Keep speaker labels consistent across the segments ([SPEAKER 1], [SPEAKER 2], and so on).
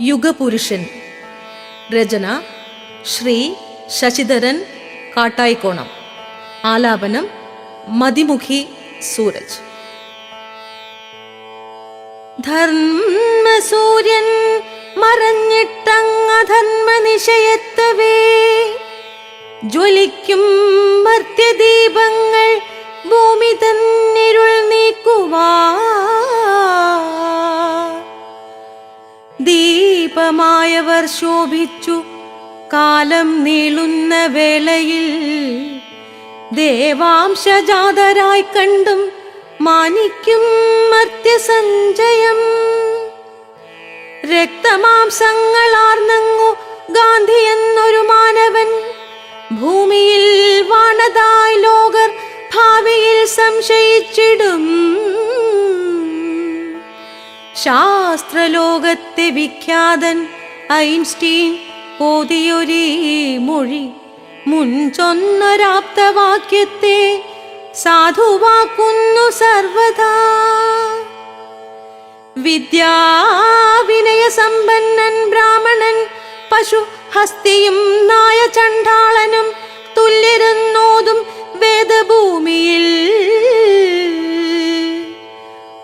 [SPEAKER 1] യുഗപുരുഷൻ. രചന ശ്രീ ശശിധരൻ കാട്ടായിക്കോണം. ആലാപനം മതിമുഖി സൂരജ്. ധർമ്മസൂര്യൻ മറഞ്ഞിട്ടങ്ങധർമ്മനിശയത്തവേ ജ്വലിക്കും മർത്യദീപങ്ങൾ ഭൂമി തന്നിരുൾ നീക്കുവാ. ദീപമായവർ ശോഭിച്ചു കാലം നീളുന്ന വേളയിൽ ദേവാംശജാതരായി കണ്ടും മാനിക്കും മർത്യസഞ്ചയം. രക്തമാംസങ്ങളാർന്നങ്ങു ഗാന്ധി എന്നൊരു മാനവൻ ഭൂമിയിൽ വാണതായി ലോകർ ഭാവിയിൽ സംശയിച്ചിടും. ശാസ്ത്രലോകത്തെ വിഖ്യാതൻ ഐൻസ്റ്റീൻ ഓതിയൊരീ മൊഴി മുൻചൊന്നൊരാപ്തവാക്യത്തെ സാധുവാക്കുന്നു സർവദാ. വിദ്യാവിനയ സമ്പന്നൻ ബ്രാഹ്മണൻ പശു ഹസ്തിയും നായ ചണ്ഡാളനും തുല്യരെന്നോതും വേദഭൂമിയിൽ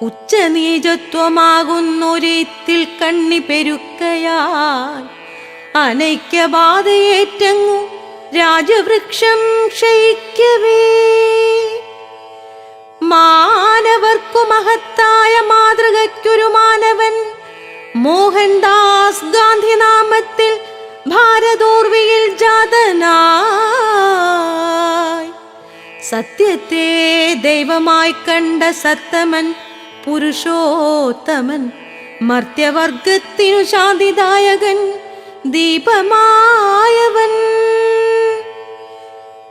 [SPEAKER 1] ഉച്ചനീചത്വമാകുന്നൊരീത്തിൽ കണ്ണി പെരുക്കയാൽ അനൈക്യബാധയേറ്റങ്ങു രാജവൃക്ഷം ക്ഷയിക്കവേ. മാനവർക്കു മഹത്തായ മാതൃകയ്ക്കൊരു മാനവൻ മോഹൻദാസ് ഗാന്ധി നാമത്തിൽ ഭാരതോർവിയിൽ ജാതനായി. സത്യത്തെ ദൈവമായി കണ്ട സത്തമൻ പുരുഷോത്തമൻ മർത്യവർഗത്തിനു ശാന്തിദായകൻ ദീപമായവൻ.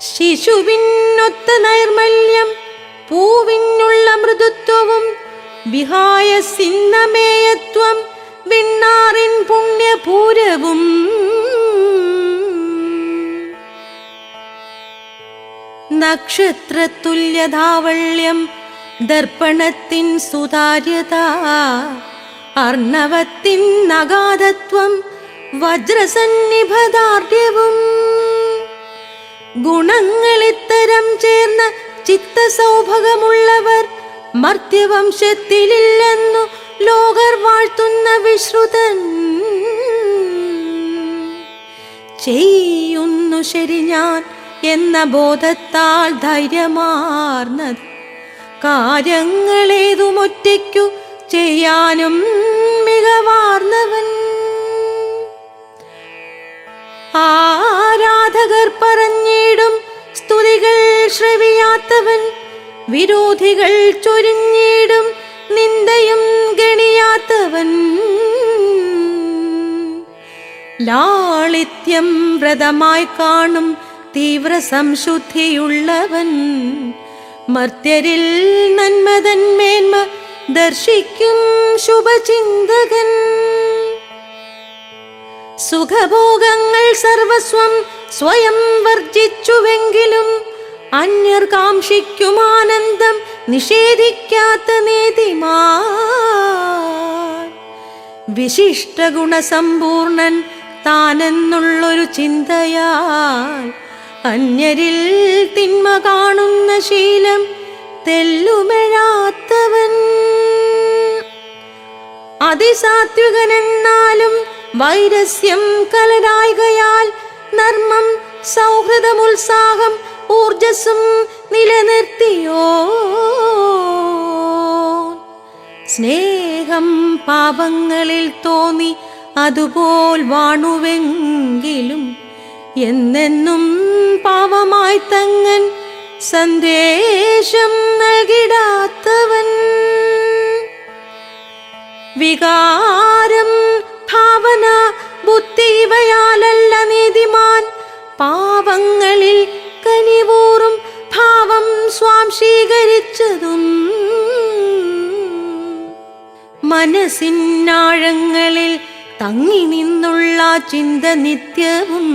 [SPEAKER 1] ശിശുവിനൊത്ത നൈർമല്യം പൂവിനുള്ള മൃദുത്വവും വിഹായ സിന്നമേയത്വം വിണ്ണാറിൻ പുണ്യപൂരവും. നക്ഷത്രതുല്യധാവള്യം ദർപ്പണത്തിൻ സുതാര്യത അർണവത്തിൻ നഗാധത്വം വജ്രസന്നിഭദാർഢ്യവും. ഗുണങ്ങളിത്തരം ചേർന്ന ചിത്തസൗഭഗമുള്ളവർ മർത്യവംശത്തിലില്ലെന്നു ലോകർ വാഴ്ത്തുന്ന വിശ്രുതൻ. ചെയ്യുന്നു ശരി ഞാൻ എന്ന ബോധത്താൽ ധൈര്യമാർന്നത് കാര്യങ്ങളേതുമൊറ്റയ്ക്കു ചെയ്യാനും മികവാർന്നവൻ. ആരാധകർ പറഞ്ഞിടും സ്തുതികൾ ശ്രവിയാത്തവൻ വിരോധികൾ ചൊരിഞ്ഞിടും നിന്ദയും ഗണിയാത്തവൻ. ലാളിത്യം വ്രതമായി കാണും തീവ്ര സംശുദ്ധിയുള്ളവൻ മർത്യരിൽ നന്മതൻ മേന്മ ദർശിക്കും ശുഭചിന്തകൻ. സുഖഭോഗങ്ങൾ സർവസ്വം സ്വയം വർജിച്ചുവെങ്കിലും അന്യർ കാംക്ഷിക്കും ആനന്ദം നിഷേധിക്കാത്ത നീതിമാൻ. വിശിഷ്ട ഗുണസമ്പൂർണൻ താനെന്നുള്ളൊരു ചിന്തയാൽ അന്യരിൽ തിന്മ കാണുന്ന ശീലം തെല്ലുമെഴാത്തവൻ. അതിസാത്വികനെന്നാലും വൈരസ്യം കലരായികയാൽ നർമ്മം സൗഹൃദമുത്സാഹം ഊർജസ്സും നിലനിർത്തിയോ. സ്നേഹം പാപങ്ങളിൽ തോന്നി അതുപോൽ വാണുവെങ്കിലും എന്നെന്നും പാവമായി തങ്ങൻ സന്ദേശം നൽകിടാത്തവൻ. വികാരം ഭാവന ബുദ്ധി ഇവയാലല്ല നീതിമാൻ പാവങ്ങളിൽ കനിവൂറും ഭാവം സ്വാംശീകരിച്ചതും. മനസ്സിനാഴങ്ങളിൽ തങ്ങി നിന്നുള്ള ചിന്ത നിത്യവും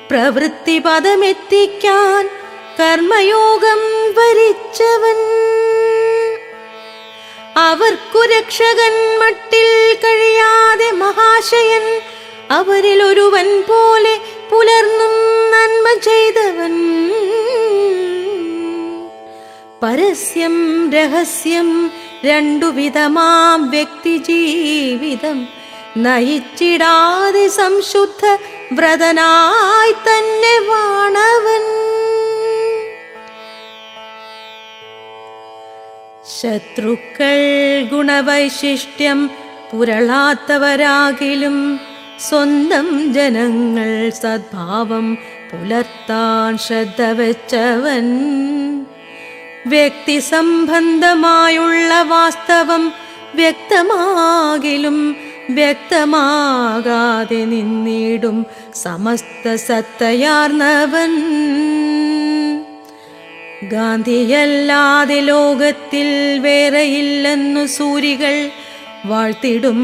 [SPEAKER 1] പ്രവൃത്തി പദമെത്തിക്കാൻ കർമ്മയോഗം വരിച്ചവൻ. അവർക്കു രക്ഷകൻ മട്ടിൽ കഴിയാതെ മഹാ മഹാശയൻ അവരിൽ ഒരുവൻ പോലെ പുലർന്നും നന്മ ചെയ്തവൻ. പരസ്യം രഹസ്യം രണ്ടുവിധമാം വ്യക്തി ജീവിതം നയിച്ചിടാതെ സംശുദ്ധ വ്രതനായി തന്നെ വാണവൻ. ശത്രുക്കൾ ഗുണവൈശിഷ്ട്യം പുരളാത്തവരാകിലും സ്വന്തം ജനങ്ങൾ സദ്ഭാവം പുലർത്താൻ ശ്രദ്ധ വെച്ചവൻ. വ്യക്തിസംബന്ധമായുള്ള വാസ്തവം വ്യക്തമാകിലും വ്യക്തമാകാതെ നിന്നിടും സമസ്ത സത്തയാർന്നവൻ. ഗാന്ധിയല്ലാതെ ലോകത്തിൽ വേറെയില്ലെന്നു സൂരികൾ വാഴ്ത്തിടും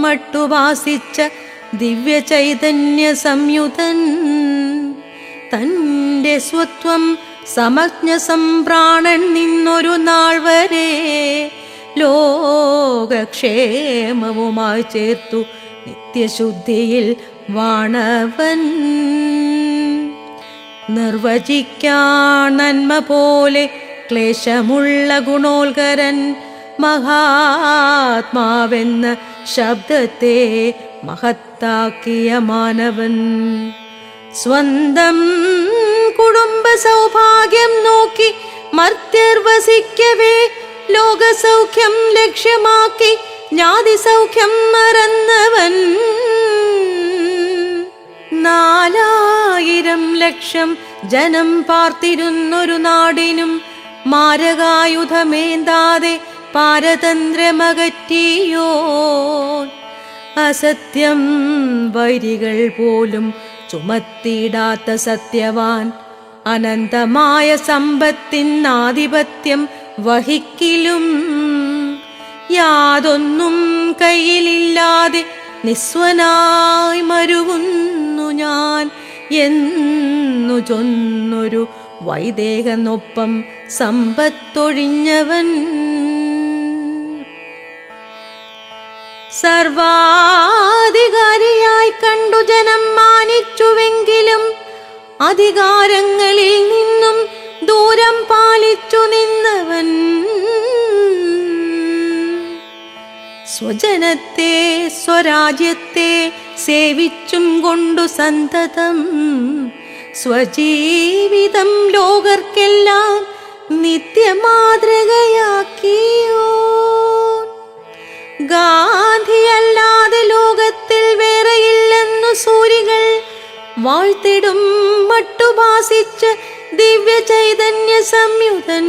[SPEAKER 1] മട്ടുവാസിച്ച ദിവ്യ ചൈതന്യ സംയുതൻ. തൻ്റെ സ്വത്വം സമജ്ഞ സംപ്രാണൻ നിന്നൊരു നാൾ വരെ ലോകക്ഷേമവുമായി ചേർത്തു നിത്യശുദ്ധിയിൽ വാണവൻ. നിർവചിക്കാൻ നന്മ പോലെ ക്ലേശമുള്ള ഗുണോൽകരൻ മഹാത്മാവെന്ന ശബ്ദത്തെ മഹത്താക്കിയ മാനവൻ. സ്വന്തം കുടുംബ സൗഭാഗ്യം നോക്കി മർത്യർ വസിക്കവേ ലോകസൗഖ്യം ലക്ഷ്യമാക്കി ജ്ഞാതി സൗഖ്യം മറന്നവൻ. 4000 ലക്ഷം ജനം പാർത്തിരുന്നൊരു നാടിനും മാരകായുധമേന്താതെ പാരതന്ത്രമകറ്റിയോ. അസത്യം വൈരികൾ പോലും ചുമത്തിയിടാത്ത സത്യവാൻ അനന്തമായ സമ്പത്തിനാധിപത്യം വഹിക്കിലും യാതൊന്നും കയ്യിലില്ലാതെ നിസ്വനായി മരുവുന്നു ഞാൻ എന്നു ചൊന്നൊരു വൈദേഹനൊപ്പം സമ്പത്തൊഴിഞ്ഞവൻ. സർവാധികാരിയായി കണ്ടു ജനം മാനിച്ചുവെങ്കിലും അധികാരങ്ങളിൽ നിന്നും ദൂരം പാലിച്ചു നിന്നവൻ. സ്വജനത്തെ സ്വരാജ്യത്തെ സേവിച്ചും കൊണ്ടു സന്തതം സ്വജീവിതം ലോകർക്കെല്ലാം നിത്യമാതൃകയാക്കിയോ. ഗാന്ധിയല്ലാതെ ലോകത്തിൽ വേറെയില്ലെന്നു സൂരികൾ വാഴ്ത്തിടും മട്ടുഭാസിച്ച ദിവ്യ ചൈതന്യ സംയുതൻ.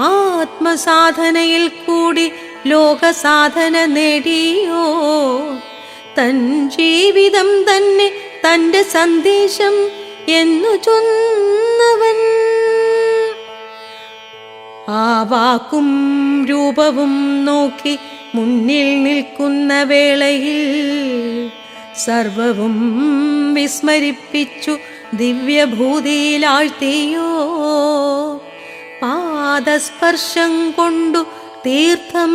[SPEAKER 1] ആത്മസാധനയിൽ കൂടി ലോകസാധന നേടിയോ. തൻ ജീവിതം തന്നെ തൻ്റെ സന്ദേശം എന്നു ചൊന്നവൻ. ആ വാക്കും രൂപവും നോക്കി മുന്നിൽ നിൽക്കുന്ന വേളയിൽ സർവവും വിസ്മരിപ്പിച്ചു ദിവ്യഭൂതിയിലാഴ്ത്തിയോ. പാദസ്പർശം കൊണ്ടു തീർത്ഥം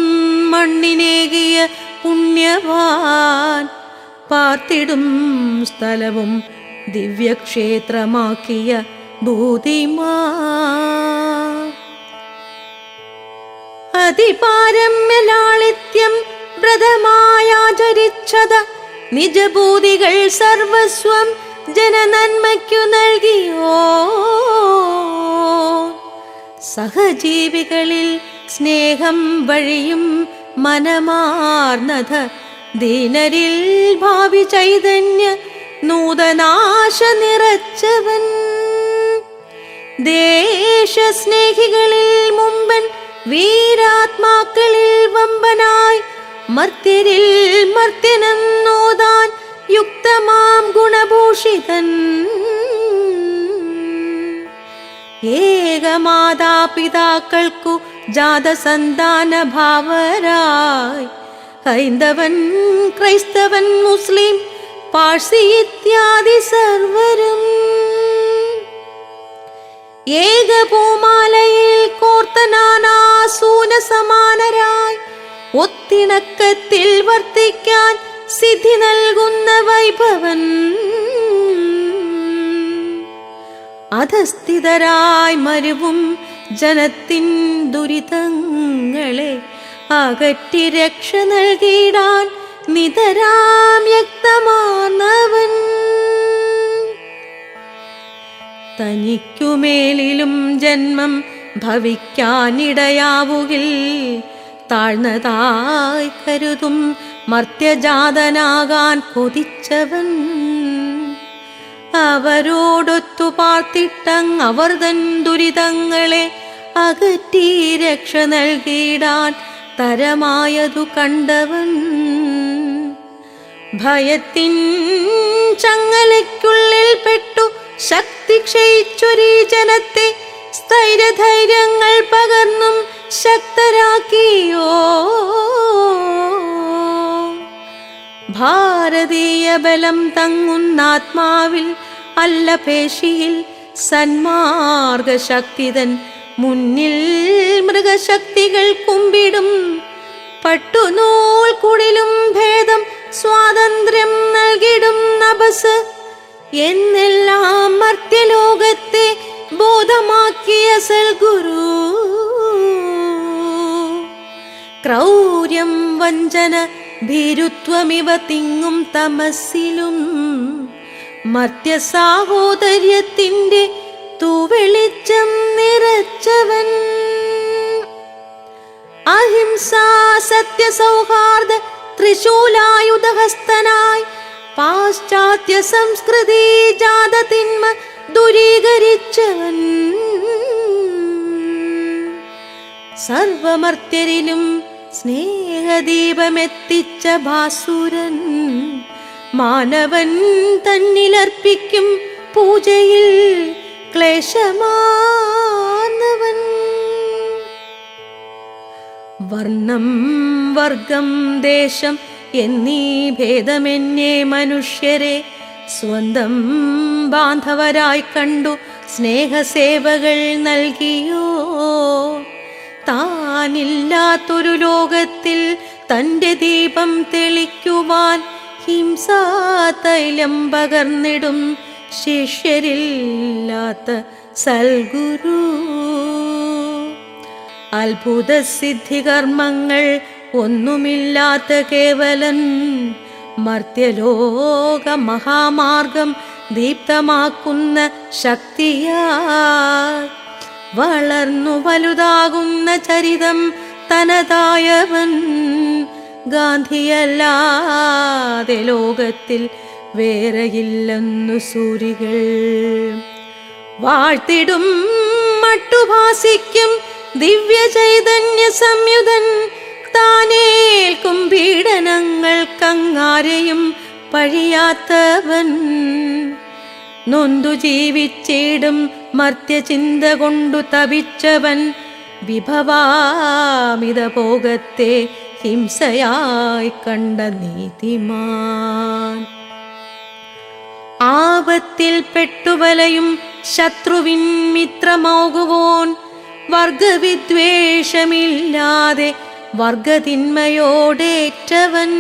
[SPEAKER 1] മണ്ണിനേകിയ പുണ്യവാൻ പാർത്തിടും സ്ഥലവും ദിവ്യക്ഷേത്രമാക്കിയ ഭൂതിമാ. അതിപാരമ്യലാളിത്യം വ്രതമായാചരിച്ചത നിജഭൂതികൾ സർവസ്വം ജനനന്മയ്ക്കു നൽകിയോ. സഹജീവികളിൽ സ്നേഹം വഴിയും മനമാർന്നത ദീനരിൽ ഭാവി ചൈതന്യ നൂതനാശ നിറച്ചവൻ. ദേശസ്നേഹികളിൽ മുമ്പൻ വീരാത്മാക്കളിൽ വമ്പനായി മർത്യരിൽ മർത്യനെന്നോതാൻ യുക്തമാം ഗുണഭൂഷിതൻ. ഏകമാതാപിതാക്കൾക്കു ജാതസന്താന ഭാവരായി ഹൈന്ദവൻ ക്രൈസ്തവൻ മുസ്ലിം പാഴ്സി ഇത്യാദി സർവരും ഏകഭൂമാലയിൽ കോർത്ത നാനാസൂന സമാനരായി ഒത്തിണക്കത്തിൽ വർത്തിക്കാൻ സിദ്ധി നൽകുന്ന വൈഭവൻ. അധസ്ഥിതരായി മരുവും ജനത്തിൻ ദുരിതങ്ങളെ അകറ്റി രക്ഷ നൽകിയിടാൻ നിതരാം യക്തമാർന്നവൻ. തനിക്കുമേലിലും ജന്മം ഭവിക്കാനിടയാവുകിൽ താഴ്ന്നതായി കരുതും മർത്യജാതനാകാൻ കൊതിച്ചവൻ. അവരോടൊത്തു പാർത്തിട്ടങ് അവർ തൻ ദുരിതങ്ങളെ അകറ്റി രക്ഷ നൽകിയിടാൻ തരമായതു കണ്ടവൻ. ഭയത്തിൻ ചങ്ങലയ്ക്കുള്ളിൽ പെട്ടു ശക്തി ക്ഷയിച്ചൊരീ ജനത്തെ സ്ഥൈര്യധൈര്യങ്ങൾ പകർന്നും ശക്തരാക്കിയോ. ഭാരതീയ ബലം തങ്ങുന്നാത്മാവിൽ അല്ല പേശിയിൽ സന്മാർഗശക്തിതൻ മുന്നിൽ മൃഗശക്തികൾ കുമ്പിടും. പട്ടുനൂൽ കുടിലും ഭേദം സ്വാതന്ത്ര്യം നൽകിടും നഭസ് എന്നെല്ലാം മർത്യലോകത്തെ ബോധമാക്കിയ സൽഗുരു. ക്രൗര്യം വഞ്ചന ഭീരുത്വമിവ തിങ്ങും തമസ്സിലും മർത്യ സാഹോദര്യത്തിന്റെ തൂവെളിച്ചം നിറച്ചവൻ. അഹിംസാ സത്യ സൗഹാർദ്ദ ത്രിശൂലായുധഹസ്തനായി പാശ്ചാത്യ സംസ്കൃതി ജാത തിന്മ ദൂരീകരിച്ചവൻ. സർവമർത്യരിലും സ്നേഹദീപമെത്തിച്ച ഭാസുരൻ മാനവൻ തന്നിലർപ്പിക്കും പൂജയിൽ ക്ലേശമാർന്നവൻ. വർണ്ണം വർഗം ദേശം എന്നീ ഭേദമെന്നേ മനുഷ്യരെ സ്വന്തം ബാന്ധവരായി കണ്ടു സ്നേഹസേവകൾ നൽകിയോ. താനില്ലാത്തൊരു ലോകത്തിൽ തൻ്റെ ദീപം തെളിക്കുവാൻ ഹിംസാതൈലം പകർന്നിടും ശിഷ്യരില്ലാത്ത സൽഗുരു. അത്ഭുത സിദ്ധികർമ്മങ്ങൾ ഒന്നുമില്ലാത്ത കേവലൻ മർത്യലോക മഹാമാർഗം ദീപ്തമാക്കുന്ന ശക്തിയായി വളർന്നു വലുതാകുന്ന ചരിതം തനതായവൻ. ഗാന്ധിയല്ലാതെ ലോകത്തിൽ വേറെയില്ലെന്നു സൂരികൾ വാഴ്ത്തിടും മട്ടുഭാസിക്കും ദിവ്യ ചൈതന്യ സംയുതൻ. താനേൽക്കും പീഡനങ്ങൾക്കങ്ങാരെയും പഴിയാത്തവൻ. നൊന്തു ജീവിച്ചിടും മർത്യചിന്ത കൊണ്ടു തപിച്ചവൻ. വിഭവാമിത ഭോഗത്തെ ഹിംസയായി കണ്ട നീതിമാൻ. ആപത്തിൽ പെട്ടുവലയും ശത്രുവിൻ മിത്രമാകുവോൻ. വർഗവിദ്വേഷമില്ലാതെ വർഗതിന്മയോടേറ്റവൻ.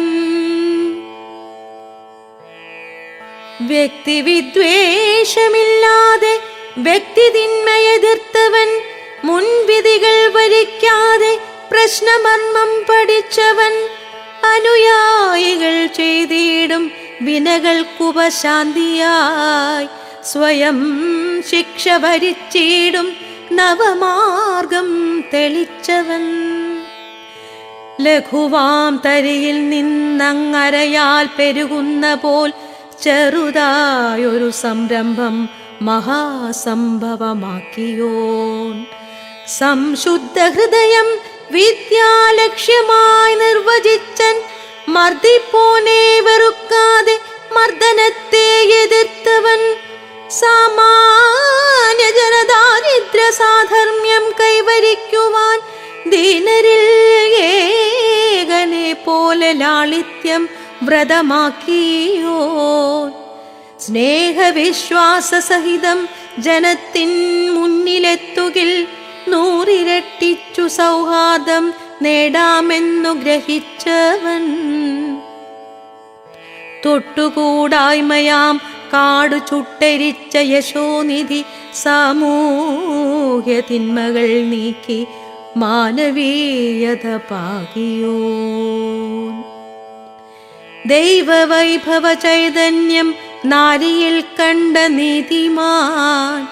[SPEAKER 1] വ്യക്തിവിദ്വേഷമില്ലാതെ വ്യക്തിതിന്മയെതിർത്തവൻ. മുൻവിധികൾ വരിക്കാതെ പ്രശ്നമർമ്മം പഠിച്ചവൻ. അനുയായികൾ ചെയ്തിടും വിനകൾക്കുപശാന്തിയായി സ്വയം ശിക്ഷ ഭരിച്ചിടും നവമാർഗം തെളിച്ചവൻ. ലഘുവാം തരിയിൽ നിന്നങ്ങരയാൽ പെരുകുന്ന പോൽ ചെറുതായൊരു സംരംഭം മഹാസംഭവമാക്കിയോൻ. സംശുദ്ധ ഹൃദയം വിദ്യാലക്ഷ്യമായി നിർവചിച്ചൻ. മർദ്ദിപ്പോനെ വെറുക്കാതെ മർദ്ദനത്തെ എതിർത്തവൻ. സാമാന്യ ജനദാരിദ്ര്യ സാധർമ്മ്യം കൈവരിക്കുവാൻ ദീനരിൽ ഏകനെ പോലെ ലാളിത്യം വ്രതമാക്കിയോ. സ്നേഹവിശ്വാസ സഹിതം ജനത്തിൻ മുന്നിലെത്തുകിൽ 100 ഇരട്ടിച്ചു സൗഹാർദ്ദം നേടാമെന്നു ഗ്രഹിച്ചവൻ. തൊട്ടുകൂടായ്മയാം കാടു ചുട്ടരിച്ച യശോനിധി സാമൂഹ്യ തിന്മകൾ നീക്കി മാനവീയത പാകിയോ. ദൈവവൈഭവ ചൈതന്യം നാരിയിൽ കണ്ട നീതിമാൻ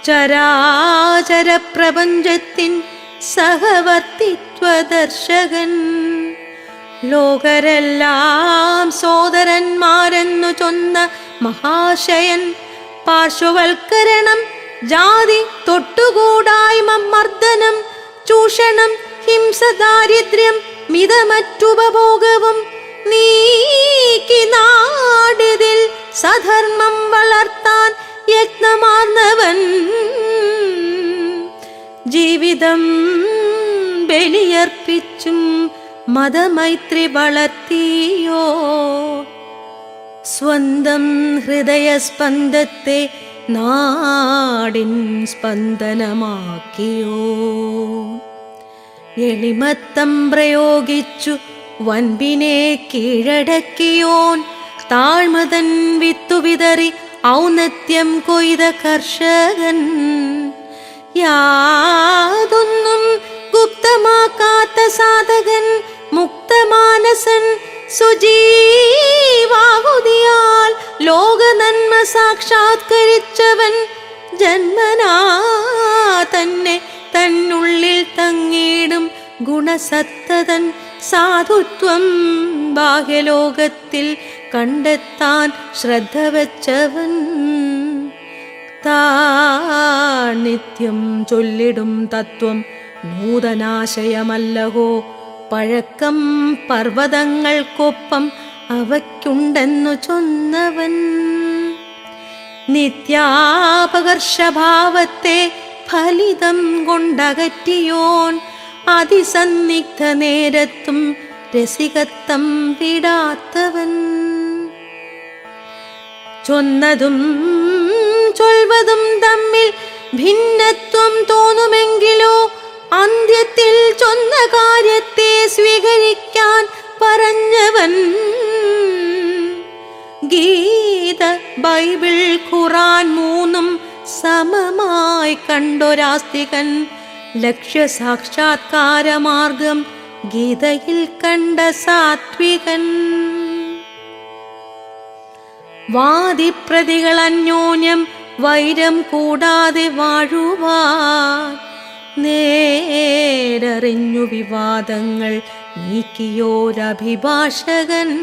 [SPEAKER 1] ചരാചര പ്രപഞ്ചത്തിൻ സഹവർത്തിത്വദർശകൻ. ലോകരെല്ലാം സോദരന്മാരെന്നു ചൊന്ന മഹാശയൻ പാർശ്വവൽക്കരണം, ജാതി, തൊട്ടുകൂടായ്മ, മർദ്ദനം, ചൂഷണം, ഹിംസ, ദാരിദ്ര്യം, മിതമറ്റുപഭോഗവും നീക്കി നാടിതിൽ സധർമ്മം വളർത്താൻ യത്നമാർന്നവൻ. ജീവിതം ബലിയർപ്പിച്ചും മതമൈത്രി വളർത്തിയോ. സ്വന്തം ഹൃദയസ്പന്ദത്തെ നാടിൻ സ്പന്ദനമാക്കിയോ. എളിമത്തം പ്രയോഗിച്ചു വൻപിനെ കീഴടക്കിയോൻ. താഴ്മതൻ വിത്തുവിതറി ഔന്നത്യം കൊയ്ത കർഷകൻ. യാതൊന്നും ഗുപ്തമാക്കാത്ത സാധകൻ, മുക്തമാനസൻ, സുജീവാഹുതിയാൽ ലോക നന്മ സാക്ഷാത്കരിച്ചവൻ. ജന്മനാ തന്നെ തന്നുള്ളിൽ തങ്ങിടും ഗുണസത്തതൻ. സാധുത്വം ബാഹ്യലോകത്തിൽ കണ്ടെത്താൻ ശ്രദ്ധ വച്ചവൻ. നിത്യം ചൊല്ലിടും തത്വം നൂതനാശയമല്ലഹോ. പഴക്കം പർവ്വതങ്ങൾക്കൊപ്പം അവയ്ക്കുണ്ടെന്നു ചൊന്നവൻ. നിത്യാപകർഷഭാവത്തെ ഫലിതം കൊണ്ടകറ്റിയോൻ. അതിസന്നിഗ്ധ നേരത്തും രസികത്വം വിടാത്തവൻ. ചൊന്നതും ചൊൽവതും തമ്മിൽ ഭിന്നത്വം തോന്നുമെങ്കിലോ അന്ത്യത്തിൽ ചൊന്ന കാര്യത്തെ സ്വീകരിക്കാൻ പറഞ്ഞവൻ. ഗീത, ബൈബിൾ, ഖുറാൻ മൂന്നും സമമായി കണ്ടൊരാസ്തികൻ. ലക്ഷ്യസാക്ഷാത്കാരമാർഗം ഗീതയിൽ കണ്ട സാത്വികൻ. വാദിപ്രതികൾ അന്യോന്യം വൈരം കൂടാതെ വാഴുവാൻ നേരറിഞ്ഞു വിവാദങ്ങൾ നീക്കിയോരഭിഭാഷകൻ.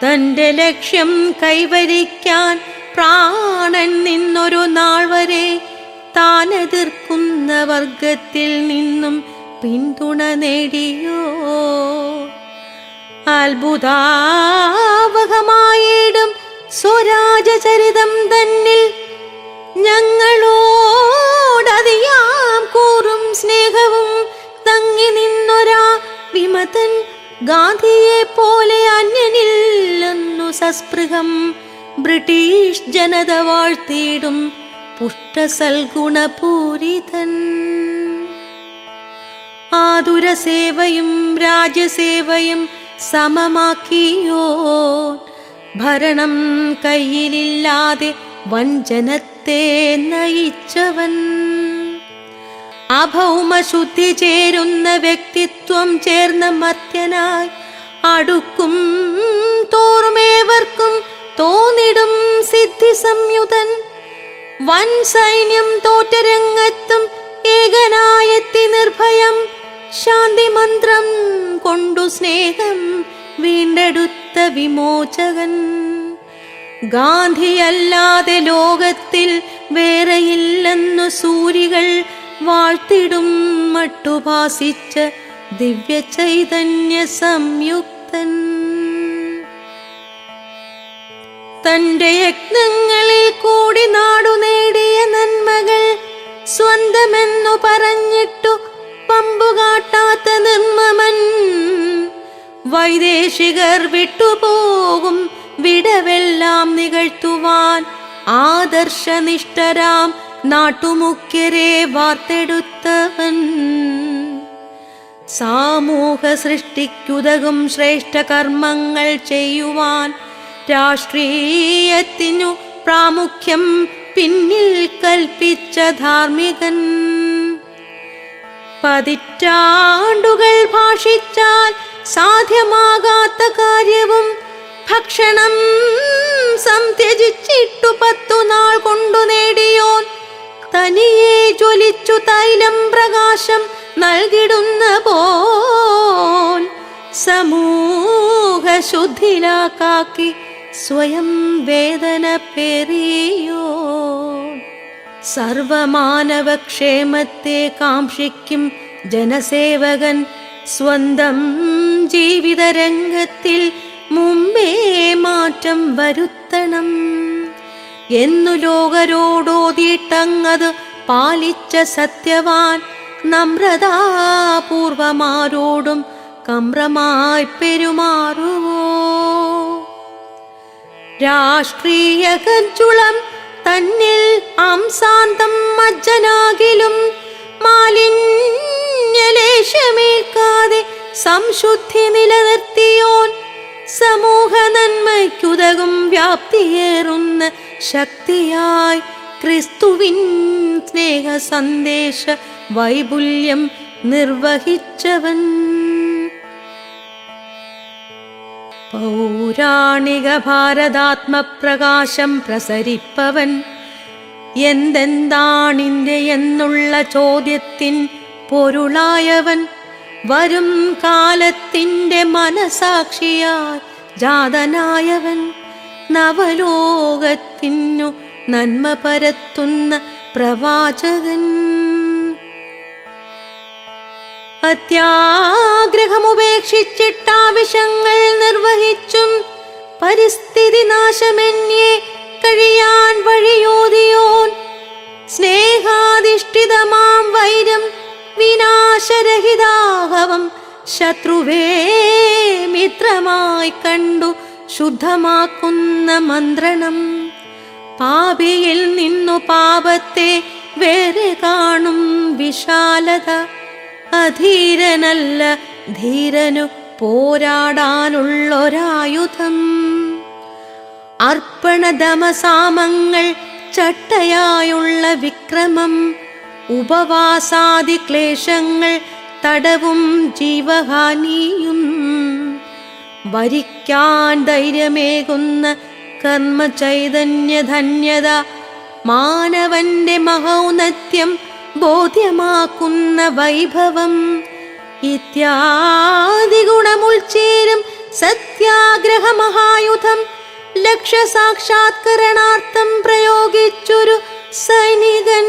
[SPEAKER 1] തന്റെ ലക്ഷ്യം കൈവരിക്കാൻ പ്രാണൻ നിന്നൊരു നാൾ വരെ താനെതിർക്കുന്ന വർഗത്തിൽ നിന്നും പിന്തുണ നേടിയോ. അത്ഭുതാവഹമായിടും സ്വരാജചരിതം തന്നിൽ ഞങ്ങളോടതിയാം കൂറും സ്നേഹവും തങ്ങി നിന്നൊരാ വിമതൻ ഗാന്ധിയെ പോലെ അന്യനില്ലെന്നു സസ്പൃഹം ബ്രിട്ടീഷ് ജനത വാഴ്ത്തിയിടും പുഷ്ടസൽഗുണപൂരിതൻ. ആതുരസേവയും രാജ്യസേവയും സമമാക്കിയോ. ഭരണം കയ്യിലില്ലാതെ വഞ്ചനത്തെ നയിച്ചവൻ. അഭൗമശുദ്ധി ചേരുന്ന വ്യക്തിത്വം ചേർന്ന മർത്യനായി അടുക്കും തോറുമേവർക്കും തോന്നിടും സിദ്ധി സംയുതൻ. വൻ സൈന്യം തോറ്റരങ്ങത്തും ഏകനായെത്തി നിർഭയം ശാന്തി മന്ത്രം കൊണ്ടു സ്നേഹം വീണ്ടെടുത്ത വിമോചകൻ. ഗാന്ധിയല്ലാതെ ലോകത്തിൽ വേറെയില്ലെന്നു സൂരികൾ വാഴ്ത്തിടും മട്ടുഭാസിച്ച ദിവ്യ ചൈതന്യ സംയുക്തൻ. തന്റെ യജ്ഞങ്ങളിൽ കൂടി നാടു നേടിയ നന്മകൾ സ്വന്തമെന്നു പറഞ്ഞിട്ടു പമ്പുകാട്ടാത്ത നിർമ്മമൻ. വൈദേശികർ വിട്ടുപോകും വിടവെല്ലാം നികഴ്ത്തുവാൻ ആദർശനിഷ്ഠരാം നാട്ടുമുഖ്യരെ വാർത്തെടുത്തവൻ. സാമൂഹ സൃഷ്ടിക്കുതകും ശ്രേഷ്ഠ കർമ്മങ്ങൾ ചെയ്യുവാൻ രാഷ്ട്രീയത്തിനു പ്രാമുഖ്യം പിന്നിൽ കൽപ്പിച്ച ധാർമ്മികൻ. പതിറ്റാണ്ടുകൾ ഭാഷിച്ചാൽ സാധ്യമാകാത്ത കാര്യവും ഭക്ഷണം സംത്യജിച്ചിട്ടു 10 നാൾ കൊണ്ടു നേടിയോൻ, തനിയെ ജ്വലിച്ചു തൈലം പ്രകാശം നൽകിടുന്ന പോൽ സമൂഹ ശുദ്ധിലാക്കാക്കി സ്വയം വേദന പേറിയോ. സർവമാനവക്ഷേമത്തെ കാംക്ഷിക്കും ജനസേവകൻ സ്വന്തം ജീവിതരംഗത്തിൽ മുമ്പേ മാറ്റം വരുത്തണം എന്നു ലോകരോടോതിയിട്ടങ്ങത് പാലിച്ച സത്യവാൻ നമ്രതാപൂർവമാരോടും കമ്രമായി പെരുമാറുവോ. രാഷ്ട്രീയ കഞ്ചുളം തന്നിൽ അംസാന്തം മജ്ജനാകിലും മാലിന്യലേശമേൽക്കാതെ സംശുദ്ധി നിലനിർത്തിയോൻ സമൂഹ നന്മയ്ക്കുതകും വ്യാപ്തിയേറുന്ന ശക്തിയായി ക്രിസ്തുവിൻ സ്നേഹ സന്ദേശ വൈപുല്യം നിർവഹിച്ചവൻ. പൗരാണിക ഭാരതാത്മപ്രകാശം പ്രസരിപ്പവൻ. എന്തെന്താണിന്റെ എന്നുള്ള ചോദ്യത്തിൻ പൊരുളായവൻ. വരും കാലത്തിൻ്റെ മനസാക്ഷിയായി ജാതനായവൻ. നവലോകത്തിനു നന്മ പരത്തുന്ന പ്രവാചകൻ. അത്യാഗ്രഹമുപേക്ഷിച്ചിട്ടാവശ്യങ്ങൾ നിർവഹിച്ചും പരിസ്ഥിതി നാശമന്യേ കഴിയാൻ വഴിയോതിയോൻ. സ്നേഹാധിഷ്ഠിതമാം വൈരം വിനാശരഹിതാഹവം ശത്രുവേ മിത്രമായി കണ്ടു ശുദ്ധമാക്കുന്ന മന്ത്രണം. പാപിയിൽ നിന്നു പാപത്തെ വേറെ കാണും വിശാലത. അധീരനല്ല ധീരനു പോരാടാനുള്ളൊരായുധം. അർപ്പണദമസാമങ്ങൾ ചട്ടയായുള്ള വിക്രമം. ഉപവാസാദി ക്ലേശങ്ങൾ തടവും ജീവഹാനിയും. വരിക്കാൻ ധൈര്യമേകുന്ന കർമ്മചൈതന്യധന്യത. മാനവന്റെ മഹൗന്നത്യം ബോധ്യമാക്കുന്ന വൈഭവം. ഇത്യാദി ഗുണമുൾച്ചേരും സത്യാഗ്രഹ മഹായുധം ലക്ഷ്യസാക്ഷാത്കരണാർത്ഥം പ്രയോഗിച്ചൊരു സൈനികൻ.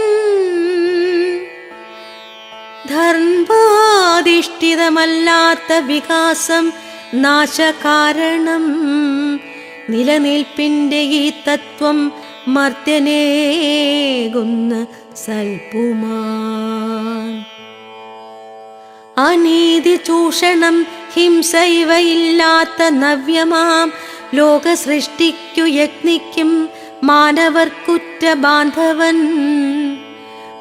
[SPEAKER 1] ധർമാധിഷ്ഠിതമല്ലാത്ത വികാസം നാശകാരണം. നിലനിൽപ്പിന്റെ ഈ തത്വം മർത്യനേകുന്ന സൽപ്പുമാൻ. അനീതി ചൂഷണം ഹിംസൈവയില്ലാത്ത നവ്യമാം ലോക സൃഷ്ടിക്കു യത്നിക്കും മാനവർക്കുറ്റ ബാന്ധവൻ.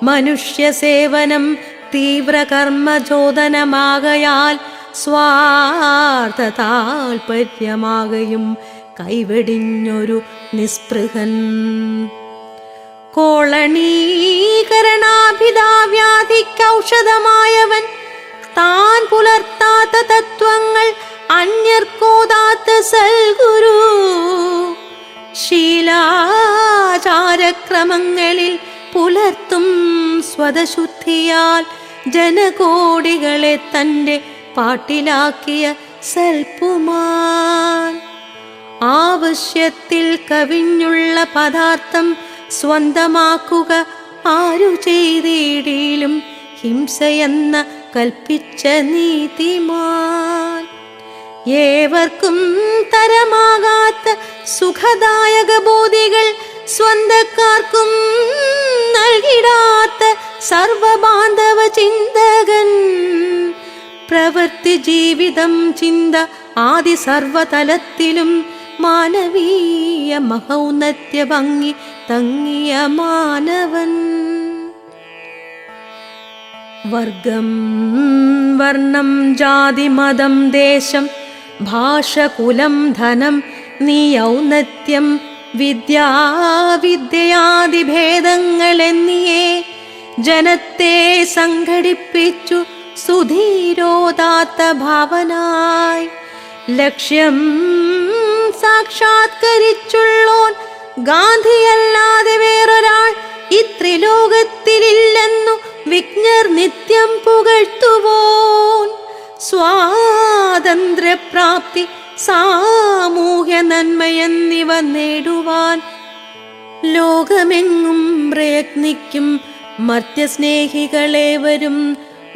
[SPEAKER 1] മനുഷ്യ സേവനം തീവ്ര കർമ്മചോദനമാകയാൽ സ്വാർത്ഥ താൽപര്യമാകയും കൈവെടിഞ്ഞൊരു നിസ്പൃഹൻ. കോളണീകരണാഭിധാവ്യാധിക്കൗഷധമായവൻ. താൻ പുലർത്താത്ത തത്വങ്ങൾ അന്യർക്കോതാത്ത സൽഗുരു. ശീലാചാരക്രമങ്ങളിൽ പുലർത്തും സ്വതശുദ്ധിയാൽ ജനകോടികളെ തൻ്റെ പാട്ടിലാക്കിയ സൽപ്പുമാൻ. ആവശ്യത്തിൽ കവിഞ്ഞുള്ള പദാർത്ഥം സ്വന്തമാക്കുക ആരു ചെയ്തിടിലും ഹിംസയെന്ന കൽപ്പിച്ച നീതിമാൻ. ഏവർക്കും തരമാകാത്ത സുഖദായക ബോധികൾ സ്വന്തക്കാർക്കും നൽകിടാത്ത സർവബാന്ധവ ചിന്തകൻ. പ്രവൃത്തി ജീവിതം ചിന്ത ആദി സർവതലത്തിലും മാനവീയ മഹൗന്നത്യ ഭംഗി തങ്ങിയ മാനവൻ. വർഗം വർണ്ണം ജാതി മതം ദേശം ഭാഷ കുലം ധനം നീ ഔന്നത്യം വിദ്യാവിദ്യാദിഭേദങ്ങളെന്നിയേ ജനത്തെ സംഘടിപ്പിച്ചു സുധീരോദാത്ത ഭാവനായി ലക്ഷ്യം സാക്ഷാത്കരിച്ചുള്ളോൻ ഗാന്ധിയല്ലാതെ വേറൊരാൾ ഇത്രിലോകത്തിലില്ലെന്നു വിജ്ഞർ നിത്യം പുകഴ്ത്തുവോൻ. സ്വാതന്ത്ര്യപ്രാപ്തി സാമൂഹ്യ നന്മയെന്നിവ നേടുവാൻ ലോകമെങ്ങും പ്രയത്നിക്കും മർത്യസ്നേഹികളേവരും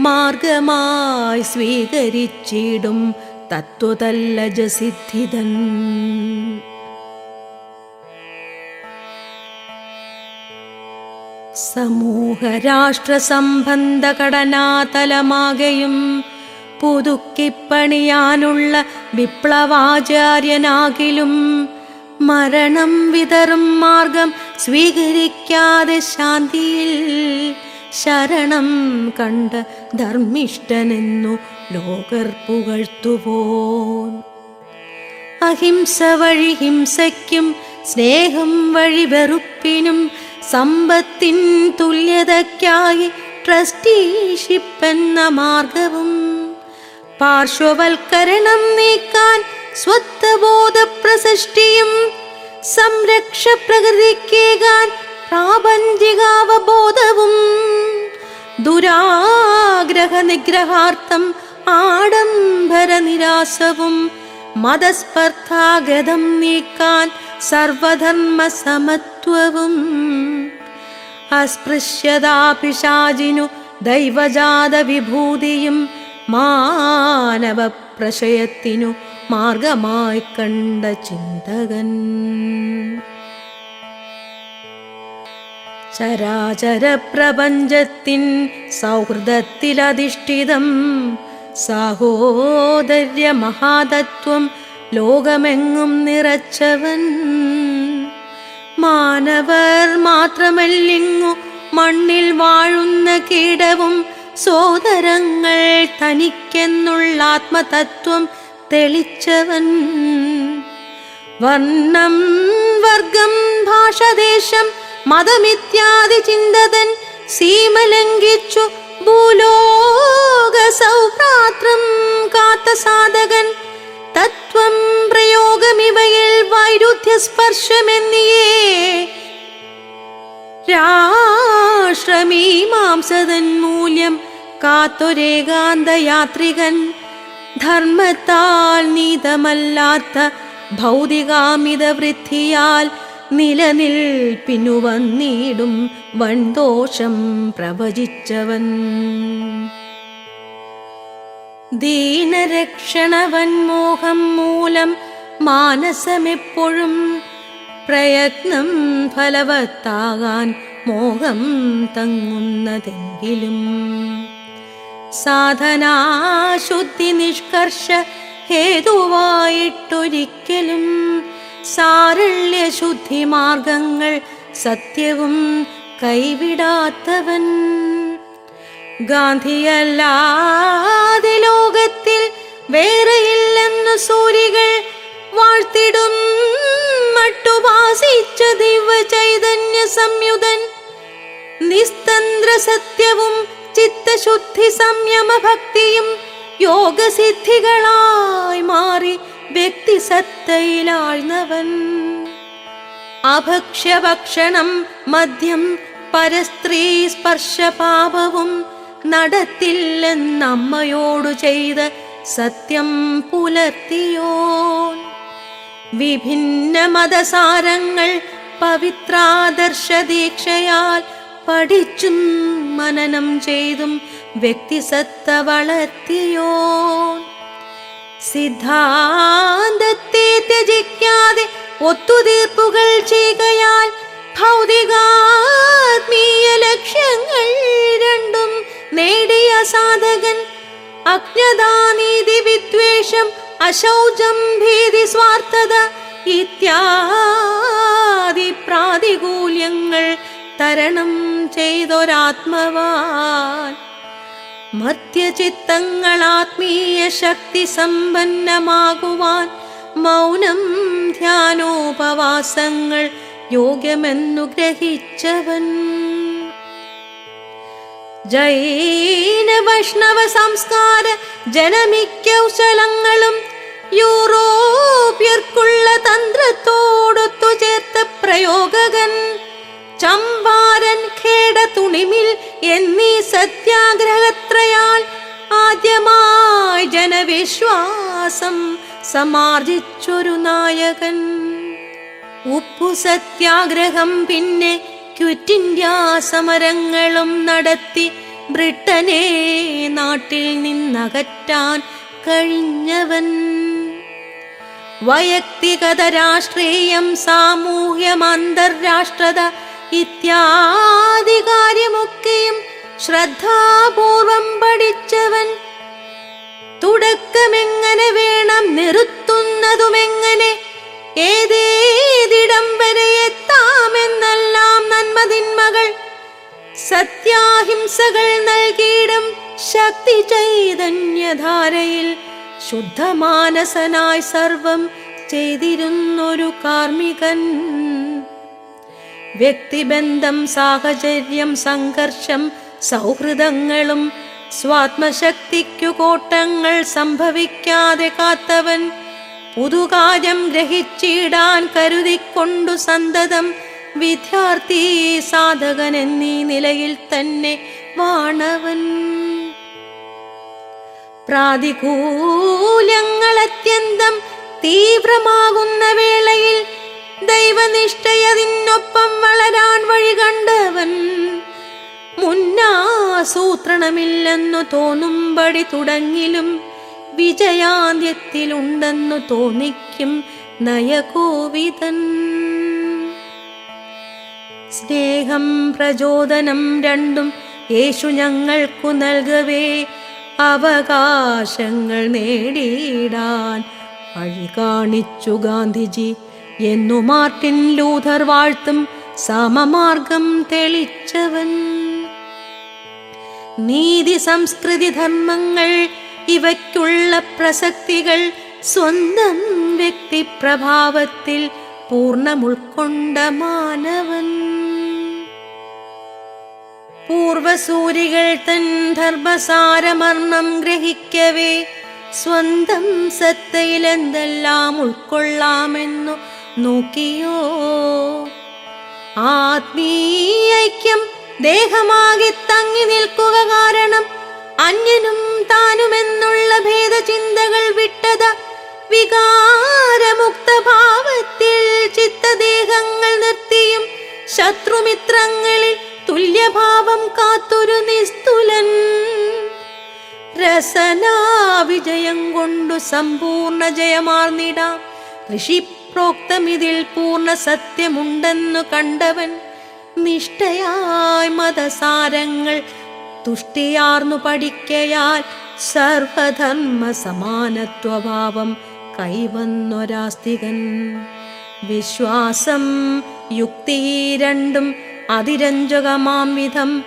[SPEAKER 1] മാർഗമായി സ്വീകരിച്ചിടും തത്വതല്ലജസിദ്ധിതൻ. സമൂഹ രാഷ്ട്ര സംബന്ധ ഘടനാതലമാകെയും പുതുക്കിപ്പണിയാനുള്ള വിപ്ലവാചാര്യനാകിലും മരണം വിതറും മാർഗം സ്വീകരിക്കാതെ ശാന്തിയിൽ ശരണം കണ്ട ധർമ്മിഷ്ഠനെന്നു ലോകർ പുകഴ്ത്തുവോൻ. അഹിംസ വഴി ഹിംസയ്ക്കും സ്നേഹം വഴി വെറുപ്പിനും സമ്പത്തിൻ തുല്യതയ്ക്കായി ട്രസ്റ്റിഷിപ്പ് എന്ന മാർഗവും പാർശ്വവൽക്കരണം നീക്കാൻ സ്വത്വബോധ പ്രസൃഷ്ടിയും സംരക്ഷ പ്രകൃതിക്കേകാൻ പ്രാപഞ്ചികാവബോധവും ദുരാഗ്രഹ നിഗ്രഹാർത്ഥം ആഡംബര നിരാസവും മതസ്പർദ്ധാഗതം നീക്കാൻ സർവധർമ്മ സമത്വവും അസ്പൃശ്യതാപിശാചിനു ദൈവജാത വിഭൂതിയും മാനവ പ്രശയത്തിനു മാർഗമായി കണ്ട ചിന്തകൻ. ചരാചര പ്രപഞ്ചത്തിൻ സൗഹൃദത്തിലധിഷ്ഠിതം സാഹോദര്യ മഹാതത്വം ലോകമെങ്ങും നിറച്ചവൻ. മാനവർ മാത്രമല്ലിങ്ങു മണ്ണിൽ വാഴുന്ന കീടവും സോദരങ്ങൾ തനിക്കെന്നുള്ള ആത്മതത്വം തെളിച്ചവൻ. വർണ്ണം വർഗം ഭാഷദേശം മതമിത്യാദി ചിന്തതൻ സീമ ലംഘിച്ചു ഭൂലോക സൗഭ്രാത്രം കാത്ത സാധകൻ. തത്വം പ്രയോഗമിവയിൽ വൈരുദ്ധ്യ സ്പർശമെന്നിയേ രാഷ്ട്രമീമാംസതൻ മൂല്യം കാത്തൊരേകാന്ത യാത്രികൻ. ധർമ്മത്താൽ നീതമല്ലാത്ത ഭൗതികാമിത വൃദ്ധിയാൽ നിലനിൽപ്പിനു വന്നിടും വൻദോഷം പ്രവചിച്ചവൻ. ദീനരക്ഷണവന്മോഹം മൂലം മാനസമെപ്പോഴും പ്രയത്നം ഫലവത്താകാൻ മോഹം തങ്ങുന്നതെങ്കിലും സാധനാശുദ്ധി നിഷ്കർഷ ഹേതുവായിട്ടൊരിക്കലും സാരള്യശുദ്ധി മാർഗങ്ങൾ സത്യവും കൈവിടാത്തവൻ. ഗാന്ധിയല്ലാതെ ലോകത്തിൽ വേറെയില്ലെന്നു സൂരികൾ വാഴ്ത്തിടും മട്ടുപാസിച്ച ദിവ്യ ചൈതന്യ സംയുതൻ. നിസ്തന്ത്ര സത്യവും ചിത്തശുദ്ധി സംയമ ഭക്തിയും യോഗസിദ്ധികളായി മാറി വ്യക്തിസത്തയിലാഴ്ന്നവൻ. അഭക്ഷ്യഭക്ഷണം മദ്യം പരസ്ത്രീ സ്പർശപാപവും നടത്തില്ലെന്നമ്മയോടു ചെയ്ത് സത്യം പുലർത്തിയോൻ. വിഭിന്ന മതസാരങ്ങൾ പവിത്രാദർശദീക്ഷയാൽ പഠിച്ചും മനനം ചെയ്തും വ്യക്തിസത്ത വളർത്തിയോൻ. സിദ്ധാന്തത്തെ ത്യജിക്കാതെ ഒത്തുതീർപ്പുകൾ ചെയ്യുകയാൽ ഭൗതികാത്മീയ ലക്ഷ്യങ്ങൾ രണ്ടും നേടിയ സാധകൻ. അജ്ഞതാനീതി വിദ്വേഷം അശൗചം ഭീതി സ്വാർത്ഥത ഇത്യാദി പ്രാതികൂല്യങ്ങൾ തരണം ചെയ്തൊരാത്മവാൻ മർത്യചിത്തങ്ങൾ ആത്മീയ ശക്തി സമ്പന്നമാകുവാൻ മൗനം ധ്യാനോപവാസങ്ങൾ യോഗ്യമെന്നു ഗ്രഹിച്ചവൻ. ജൈന വൈഷ്ണവ സംസ്കാര ജനമിക്കൗശലങ്ങളും യൂറോപ്യർക്കുള്ള തന്ത്രത്തോടൊത്തു ചേർത്ത പ്രയോഗകൻ. ചമ്പാരൻ, ഖേഡ, തുണിമിൽ എന്നീ സത്യാഗ്രഹത്രയാൽ ആദ്യമായി ജനവിശ്വാസം സമാർജിച്ചൊരു നായകൻ. ഉപ്പു സത്യാഗ്രഹം, പിന്നെ ക്വിറ്റ് ഇന്ത്യ സമരങ്ങളും നടത്തി ബ്രിട്ടനെ നാട്ടിൽ നിന്നകറ്റാൻ കഴിഞ്ഞവൻ. വൈയക്തികത, രാഷ്ട്രീയം, സാമൂഹ്യം, അന്തർരാഷ്ട്രത ഇത്യാദി കാര്യമൊക്കെയും ശ്രദ്ധാപൂർവം പഠിച്ചവൻ. തുടക്കമെങ്ങനെ വേണം, നിർത്തുന്നതുമെങ്ങനെ, ഏതേതിടം വരെ എത്താമെന്നെല്ലാം നന്മതിന്മകൾ സത്യാഹിംസകൾ നൽകിയിടും ശക്തി ചൈതന്യധാരയിൽ ശുദ്ധമാനസനായി സർവം ചെയ്തിരുന്നൊരു കാർമികൻ. വ്യക്തിബന്ധം, സാഹചര്യം, സംഘർഷം, സൗഹൃദങ്ങളും സ്വാത്മശക്തിക്കു കോട്ടങ്ങൾ സംഭവിക്കാതെ കാത്തവൻ. പുതുകാര്യം ഗ്രഹിച്ചിടാൻ കരുതിക്കൊണ്ടു സന്തതം വിദ്യാർത്ഥി, സാധകൻ എന്നീ നിലയിൽ തന്നെ വാണവൻ. പ്രാതികൂല്യങ്ങൾ അത്യന്തം തീവ്രമാകുന്ന വേളയിൽ ദൈവനിഷ്ഠയതിനൊപ്പം വളരാൻ വഴി കണ്ടവൻ. മുന്നാസൂത്രണമില്ലെന്നു തോന്നുമ്പടി തുടങ്ങിലും വിജയാന്ത്യത്തിലുണ്ടെന്നു തോന്നിക്കും നയകോവിതൻ. സ്നേഹം, പ്രചോദനം രണ്ടും യേശു ഞങ്ങൾക്കു നൽകവേ അവകാശങ്ങൾ നേടിയിടാൻ വഴി കാണിച്ചു ഗാന്ധിജി എന്നു മാർട്ടിൻ ലൂഥർ വാഴ്ത്തും സമമാർഗം തെളിച്ചവൻ. നീതി, സംസ്കൃതി, ധർമ്മങ്ങൾ ഇവയ്ക്കുള്ള പ്രസക്തികൾ സ്വന്തം വ്യക്തിപ്രഭാവത്തിൽ പൂർണ്ണമുൾക്കൊണ്ട മാനവൻ. പൂർവസൂരികൾ തൻ ധർമ്മസാരമർമ്മം ഗ്രഹിക്കവേ സ്വന്തം സത്തയിൽ എന്തെല്ലാം ഉൾക്കൊള്ളാമെന്നു നോക്കിയോ. ആത്മീയൈക്യം ദേഹമാകെ തങ്ങി നിൽക്കുക കാരണം അന്യനും താനുമെന്നുള്ള ഭേദചിന്തകൾ വിട്ടത. വികാരമുക്ത ഭാവത്തിൽ ചിത്തദേഹങ്ങൾ നിർത്തിയും ശത്രുമിത്രങ്ങളിൽ തുല്യഭാവം കാത്തൊരു നിസ്തുലൻ. രസനാവിജയം കൊണ്ടു സമ്പൂർണ്ണ ജയമാർന്നിടാം. ഋഷിപ്രോക്തമിതിൽ പൂർണ്ണ സത്യമുണ്ടെന്നു കണ്ടവൻ. നിഷ്ഠയായി മതസാരങ്ങൾ തുഷ്ടിയാർന്നു പഠിക്കയാൽ സർവധർമ്മ സമാനത്വഭാവം കൈവന്നൊരാസ്തികൻ. വിശ്വാസം, യുക്തി രണ്ടും അതിരഞ്ജകമാം വിധം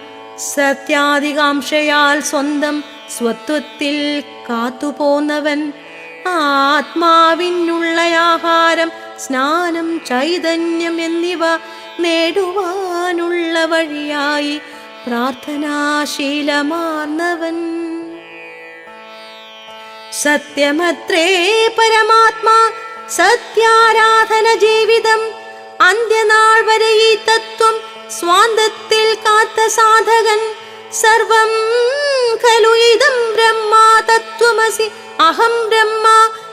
[SPEAKER 1] സത്യാധികാംക്ഷയാൽ സ്വന്തം സ്വത്വത്തിൽ കാത്തുപോന്നവൻ. ആത്മാവിനുള്ള ആഹാരം, സ്നാനം, ചൈതന്യം എന്നിവ നേടുവാനുള്ള വഴിയായി പ്രാർത്ഥനാശീലമാർന്നവൻ. സത്യമത്രേ പരമാത്മാ, സത്യാരാധന ജീവിതം. അന്ത്യനാൾ വരെ ഈ തത്വം സ്വാന്തത്തിൽ കാത്ത സാധകൻ. സർവം ഖലു ഇദം ബ്രഹ്മാ തത്വമസി അഹം ബ്രഹ്മ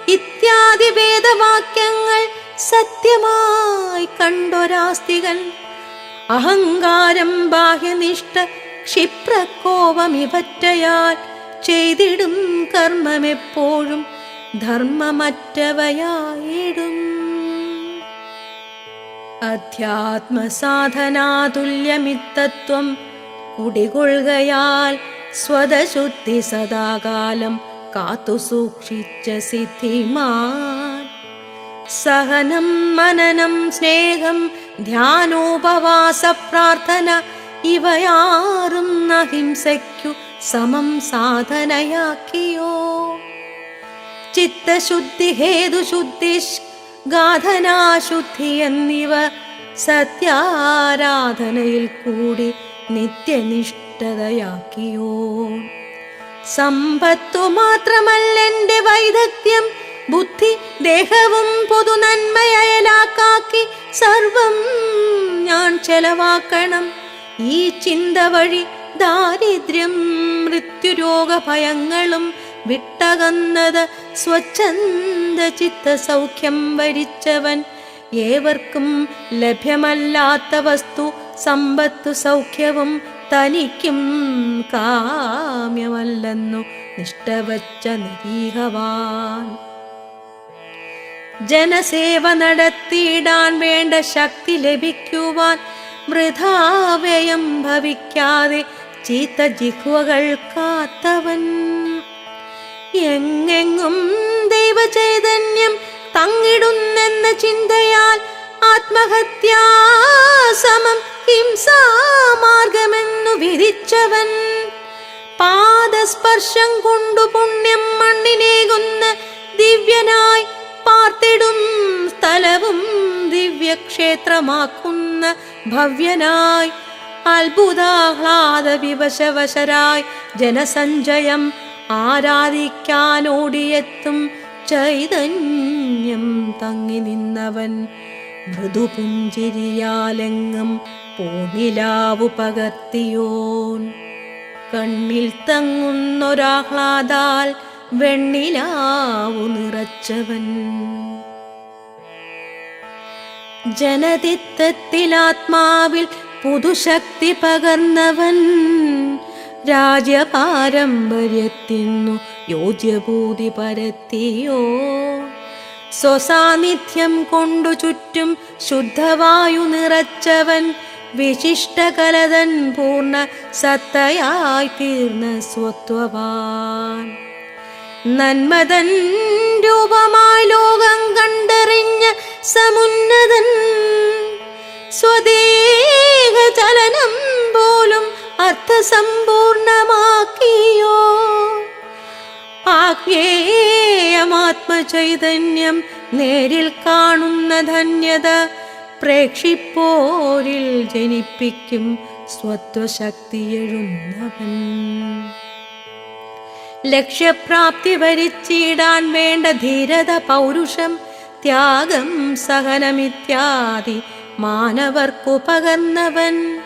[SPEAKER 1] ഇത്യാദി വേദവാക്യങ്ങൾ സത്യമായി കണ്ടൊരാസ്തികൻ. അഹങ്കാരം, ബാഹ്യനിഷ്ഠ, ക്ഷിപ്രകോപമിവറ്റയാൽ ചെയ്തിടും കർമ്മമെപ്പോഴും ധർമ്മമറ്റവയായിടും. അധ്യാത്മസാധനാതുല്യമിത്തത്വം കുടികൊള്ളുകയാൽ സ്വതശുദ്ധി സദാകാലം കാത്തു സൂക്ഷിച്ച സിദ്ധിമാൻ. സഹനം, മനനം, സ്നേഹം, ധ്യാനോപവാസ, പ്രാർത്ഥന ഇവയാറും അഹിംസയ്ക്കു സമം സാധനയാക്കിയോ. ചിത്തശുദ്ധി, ഹേതുശുദ്ധി, ഗാധനാശുദ്ധി എന്നിവ സത്യാരാധനയിൽ കൂടി നിത്യനിഷ്ഠതയാക്കിയോ. സമ്പത്തു മാത്രമല്ലെന്റെ വൈദഗ്ധ്യം, ബുദ്ധി ദേഹവും പൊതുനന്മയലാക്കാക്കി സർവം ഞാൻ ചെലവാക്കണം. ഈ ചിന്ത വഴി ദാരിദ്ര്യം മൃത്യുരോഗഭയങ്ങളും വിട്ടകന്നത് സ്വച്ഛന്ത ചിത്തസൗഖ്യം വരിച്ചവൻ. ഏവർക്കും ലഭ്യമല്ലാത്ത വസ്തു സമ്പത്തു സൗഖ്യവും തനിക്കും കാമ്യമല്ലെന്നു നിഷ്ഠവച്ച നിരീഹവാൻ. ജനസേവ നടത്തിയിടാൻ വേണ്ട ശക്തി ലഭിക്കുവാൻ വൃഥാവ്യയം ഭവിക്കാതെ ചീത്ത ജിഹ്വകൾ കാത്തവൻ. എങ്ങെങ്ങും ദൈവചൈതന്യം തങ്ങിടുന്നെന്ന ചിന്തയാൽ ആത്മഹത്യാസമം ഹിംസാമാർഗമെന്നു വിധിച്ചവൻ. പാദസ്പർശം കൊണ്ടു പുണ്യം മണ്ണിനേകുന്ന ദിവ്യനായി പാർത്തിടും സ്ഥലവും ദിവ്യക്ഷേത്രമാക്കുന്ന ഭവ്യനായി അത്ഭുതാഹ്ലാദ വിവശവശരായി ജനസഞ്ചയം ആരാധിക്കാനോടിയെത്തും ചൈതന്യം തങ്ങി നിന്നവൻ. മൃദുപുഞ്ചിരിയാലെങ്ങും പൂനിലാവു പകർത്തിയോൻ. കണ്ണിൽ തങ്ങുന്നൊരാഹ്ലാദാൽ വെണ്ണിലാവു നിറച്ചവൻ. ജനതിത്വത്തിലാത്മാവിൽ പുതുശക്തി പകർന്നവൻ. രാജ്യപാരമ്പര്യത്തിനു യോജ്യഭൂതി പരത്തിയോ. സ്വസാന്നിധ്യം കൊണ്ടു ചുറ്റും ശുദ്ധവായു നിറച്ചവൻ. വിശിഷ്ടകലതൻ പൂർണ്ണ സത്തയായി തീർന്ന സ്വത്വവാൻ. നന്മതൻ രൂപമായി ലോകം കണ്ടറിഞ്ഞ സമുന്നതൻ. സ്വദേഹ ചലനം പോലും അർത്ഥസമ്പൂർണമാക്കിയോ. ആജ്ഞേയമാത്മചൈതന്യം നേരിൽ കാണുന്ന ധന്യത പ്രേക്ഷിപ്പോരിൽ ജനിപ്പിക്കും സ്വത്വശക്തിയെഴുന്നവൻ. ലക്ഷ്യപ്രാപ്തി വരിച്ചിടാൻ വേണ്ട ധീരത, പൗരുഷം, ത്യാഗം, സഹനമിത്യാദി മാനവർക്കു പകർന്നവൻ.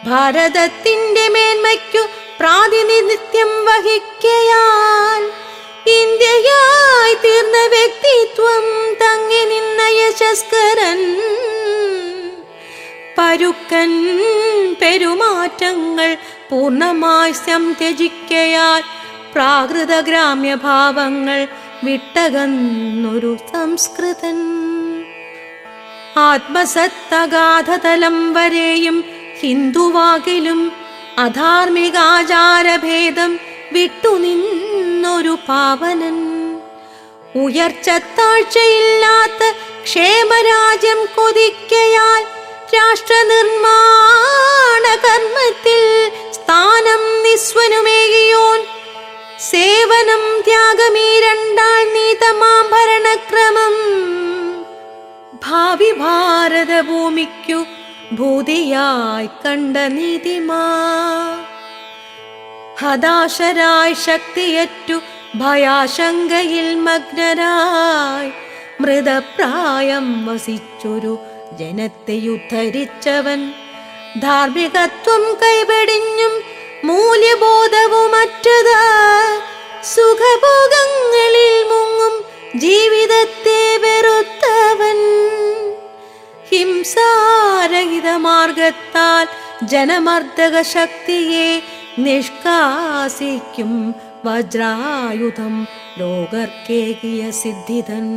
[SPEAKER 1] ഭാരതത്തിന്റെ മേന്മയ്ക്കു പ്രാതിനിധ്യം വഹിക്കയാൽ ഇന്ത്യയായി തീർന്ന വ്യക്തിത്വം തങ്ങി നിന്ന യശസ്കരൻ. പരുക്കൻ പെരുമാറ്റങ്ങൾ പൂർണ്ണമായി സംത്യജിക്കയാൽ പ്രാകൃത ഗ്രാമ്യഭാവങ്ങൾ വിട്ടകന്നൊരു സംസ്കൃതൻ. ആത്മസത്തഗാധതലം വരെയും ഹിന്ദുവാകിലും അധാർമികാചാരഭേദം വിട്ടുനിന്നൊരു പാവനൻ. ഉയർച്ച താഴ്ചയില്ലാത്ത ക്ഷേമരാജ്യം കൊതിക്കയാൽ രാഷ്ട്രനിർമ്മാണ കർമ്മത്തിൽ സ്ഥാനം നിസ്വനുമേകിയോൻ. സേവനം ത്യാഗമീ രണ്ടാൾ നീതമാം ഭരണക്രമം ഭാവി ഭാരതഭൂമിക്കു ഭൂതിയായി കണ്ട നീതിമാ. ഹതാശരായി ശക്തിയറ്റു ഭയാശങ്കയിൽ മഗ്നരായി മൃതപ്രായം വസിച്ചൊരു ജനത്തെ ഉദ്ധരിച്ചവൻ. ധാർമ്മികത്വം കൈവെടിഞ്ഞും മൂല്യബോധവുമറ്റത് സുഖഭോഗങ്ങളിൽ മുങ്ങും ജീവിതത്തെ വെറുത്തവൻ. ഹിംസാരഹിത മാർഗത്താൽ ജനമർദ്ദക ശക്തിയെ നിഷ്കാസിക്കും വജ്രായുധം ലോകർക്കേകിയ സിദ്ധിതൻ.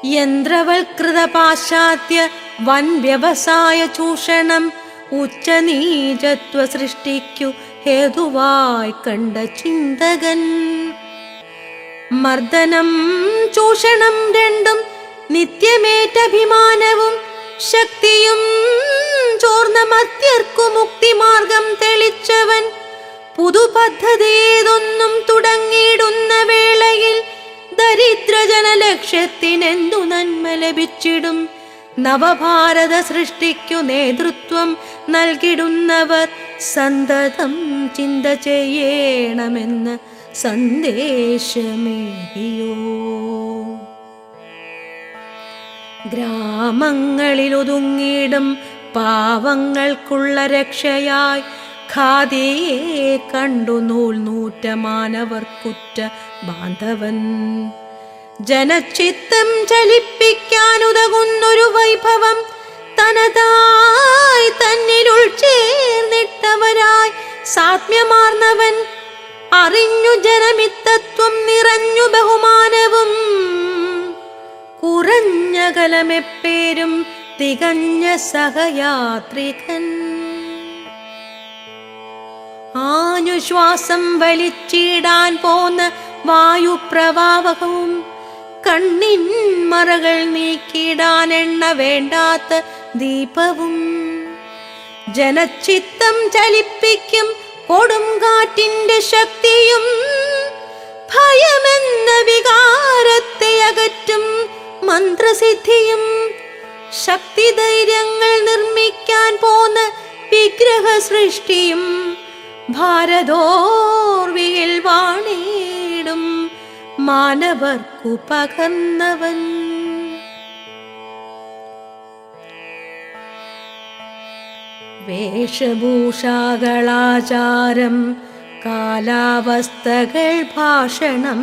[SPEAKER 1] യന്ത്രവൽകൃത പാശ്ചാത്യ വൻ വ്യവസായ ചൂഷണം ഉച്ചനീചത്വ സൃഷ്ടിക്കു ഹേതുവായി കണ്ട ചിന്തകൻ. മർദ്ദനം ചൂഷണം രണ്ടും നിത്യമേറ്റഭിമാനവും ശക്തിയും ചോർന്ന മർത്യർക്കു മുക്തിമാർഗം തെളിച്ചവൻ പുതുപദ്ധതിയേതൊന്നും തുടങ്ങിയിടുന്ന വേളയിൽ ദരിദ്രജന ലക്ഷ്യത്തിനെന്തു നന്മ ലഭിച്ചിടും. നവഭാരത സൃഷ്ടിക്കു നേതൃത്വം നൽകിടുന്നവർ സന്തതം ചിന്ത ചെയ്യണമെന്ന് സന്ദേശമേകിയോ. ഗ്രാമങ്ങളിലൊതുങ്ങിയിടും പാവങ്ങൾക്കുള്ള രക്ഷയായി ഖാദിയെ കണ്ടു നൂൽനൂറ്റ മാനവർക്കുറ്റ ബാന്ധവൻ. ജനചിത്തം ചലിപ്പിക്കാനുതകുന്നൊരു വൈഭവം തനതായി തന്നിലുൾ ചേർന്നിട്ടവരായി സാത്മ്യമാർന്നവൻ. അറിഞ്ഞു ജനമിത്തത്വം നിറഞ്ഞു ബഹുമാനവും കുറഞ്ഞ കലമെപ്പേരും തികഞ്ഞ സഹയാത്രികൻ. ആഞ്ഞുശ്വാസം വലിച്ചിടാൻ പോന്ന വായുപ്രവാഹവും കണ്ണിൻ മറകൾ നീക്കിടാൻ എണ്ണ വേണ്ടാത്ത ദീപവും ജനചിത്തം ചലിപ്പിക്കും കൊടുങ്കാറ്റിന്റെ ശക്തിയും ഭയമെന്ന വികാരത്തെ അകറ്റും മന്ത്രസിദ്ധിയും ശക്തിധൈര്യങ്ങൾ നിർമ്മിക്കാൻ പോന്ന വിഗ്രഹ സൃഷ്ടിയും ഭാരതോർവിയിൽ വാണിടും മാനവർക്കു പകർന്നവൻ. വേഷഭൂഷാകളാചാരം കാലാവസ്ഥകൾ ഭാഷണം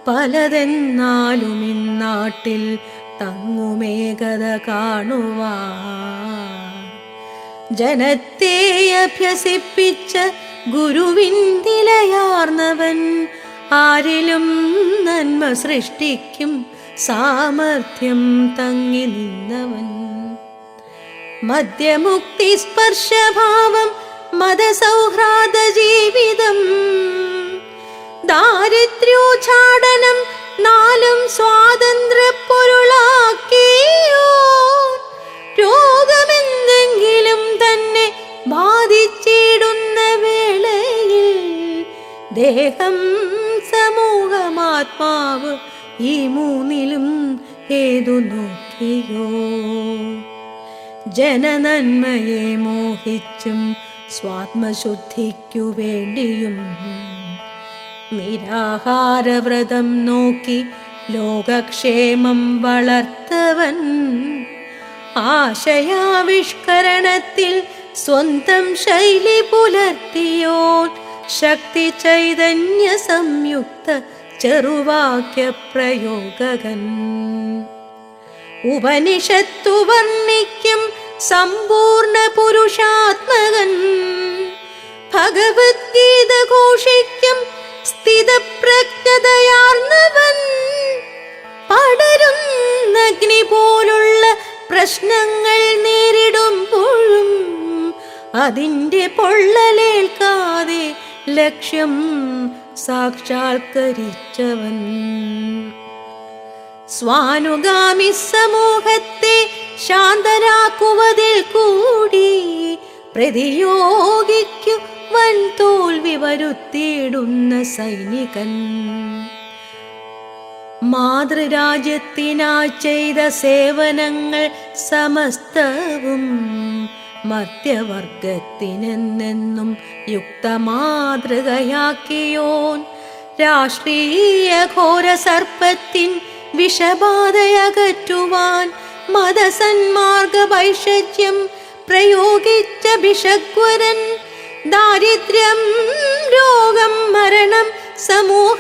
[SPEAKER 1] പലതെന്നാലും ഇന്നാട്ടിൽ തങ്ങുമേകത കാണുവാൻ ജനത്തെ അഭ്യസിപ്പിച്ച ഗുരുവിൻ നിലയാർന്നവൻ. ആരിലും നന്മ സൃഷ്ടിക്കും സാമർഥ്യം തങ്ങി നിന്നവൻ. മദ്യമുക്തി സ്പർശഭാവം മതസൗഹൃദ ജീവിതം ദാരിദ്ര്യോച്ചാടനം നാലും സ്വാതന്ത്ര്യ പൊരുളാക്കിയോ. രോഗമെന്തെങ്കിലും തന്നെ ബാധിച്ചിടുന്ന വേളയിൽ ദേഹം സമൂഹമാത്മാവ് ഈ മൂന്നിലും ഏതു നോക്കിയോ. ജനനന്മയെ മോഹിച്ചും സ്വാത്മശുദ്ധിക്കു വേണ്ടിയും നിരാഹാരവ്രതം നോക്കി ലോകക്ഷേമം വളർത്തവൻ. ആശയാവിഷ്കരണത്തിൽ സ്വന്തം ശൈലി പുലർത്തിയോൻ ശക്തി ചൈതന്യ സംയുക്ത ചെറുവാക്യ പ്രയോഗകൻ. ഉപനിഷത്തു വർണ്ണിക്കും സമ്പൂർണ്ണ പുരുഷാത്മകൻ. ഭഗവത്ഗീത ഘോഷിക്കും സ്ഥിതപ്രജ്ഞതയാർന്നവൻ. പടരുന്ന അഗ്നി പോലുള്ള പ്രശ്നങ്ങൾ നേരിടുമ്പോഴും അതിൻ്റെ പൊള്ളലേൽക്കാതെ ലക്ഷ്യം സാക്ഷാത്കരിച്ചവൻ. സ്വാനുഗാമി സമൂഹത്തെ ശാന്തരാക്കുവതിൽ കൂടി പ്രതിയോഗിക്കു വൻ തോൽവി വരുത്തിയിടുന്ന സൈനികൻ. മാതൃരാജ്യത്തിനായി ചെയ്ത സേവനങ്ങൾ സമസ്തവും മധ്യവർഗത്തിനെന്നെന്നും യുക്തമാതൃകയാക്കിയോൻ. രാഷ്ട്രീയ ഘോര സർപ്പത്തിൻ വിഷബാധയകറ്റുവാൻ മതസന്മാർഗ വൈഷജ്യം പ്രയോഗിച്ച ഭിഷഗ്വരൻ. ദാരിദ്ര്യം, രോഗം, മരണം, സമൂഹാദിഭയങ്ങളും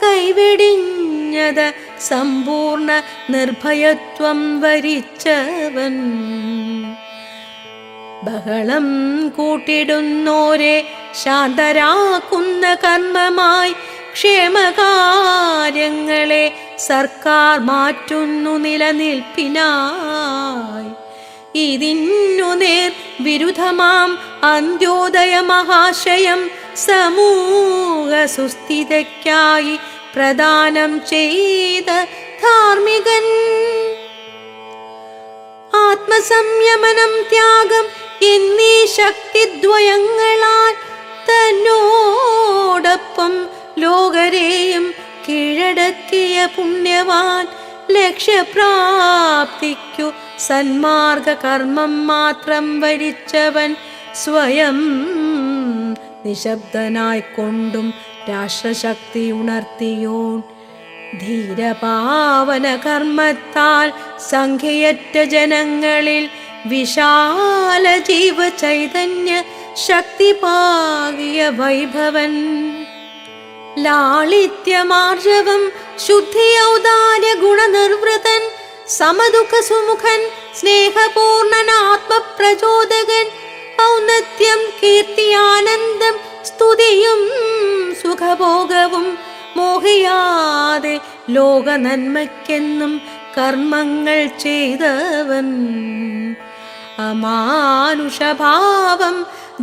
[SPEAKER 1] കൈവെടിഞ്ഞത് സമ്പൂർണ്ണ നിർഭയത്വം വരിച്ചവൻ. ബഹളം കൂട്ടിടുന്നോരെ ശാന്തരാക്കുന്ന കർമ്മമായി ക്ഷേമകാര്യങ്ങളെ സർക്കാർ മാറ്റുന്നു നിലനിൽപ്പിനായി. ഇതിന്നു നേർ വിരുദ്ധമാം അന്ത്യോദയ മഹാശയം സമൂഹ സുസ്ഥിതിക്കായി പ്രദാനം ചെയ്ത ധാർമ്മികൻ. ആത്മസംയമനം, ത്യാഗം എന്നീ ശക്തിദ്വയങ്ങളാൽ തന്നോടൊപ്പം ലോകരെയും കീഴടക്കിയ പുണ്യവാൻ, ലക്ഷ്യപ്രാപ്തിക്കു സന്മാർഗ കർമ്മം മാത്രം വരിച്ചവൻ, സ്വയം നിശബ്ദനായിക്കൊണ്ടും രാഷ്ട്രശക്തി ഉണർത്തിയോൻ, ധീരപാവന കർമ്മത്താൽ സംഖ്യയറ്റ ജനങ്ങളിൽ വിശാല ജീവ ചൈതന്യ ശക്തി പാകിയ വൈഭവൻ, ലാളിത്യമാർജവം ശുദ്ധിയൗദാര്യ ഗുണനിർവൃതൻ, സമദുഃഖ സുമുഖൻ സ്നേഹപൂർണൻ ആത്മപ്രചോദകൻ, ഔന്നത്യം കീർത്തിയാനന്ദം സ്തുതിയും സുഖഭോഗവും മോഹിയാതെ ലോക നന്മയ്ക്കെന്നും കർമ്മങ്ങൾ ചെയ്തവൻ, അമാനുഷഭാവം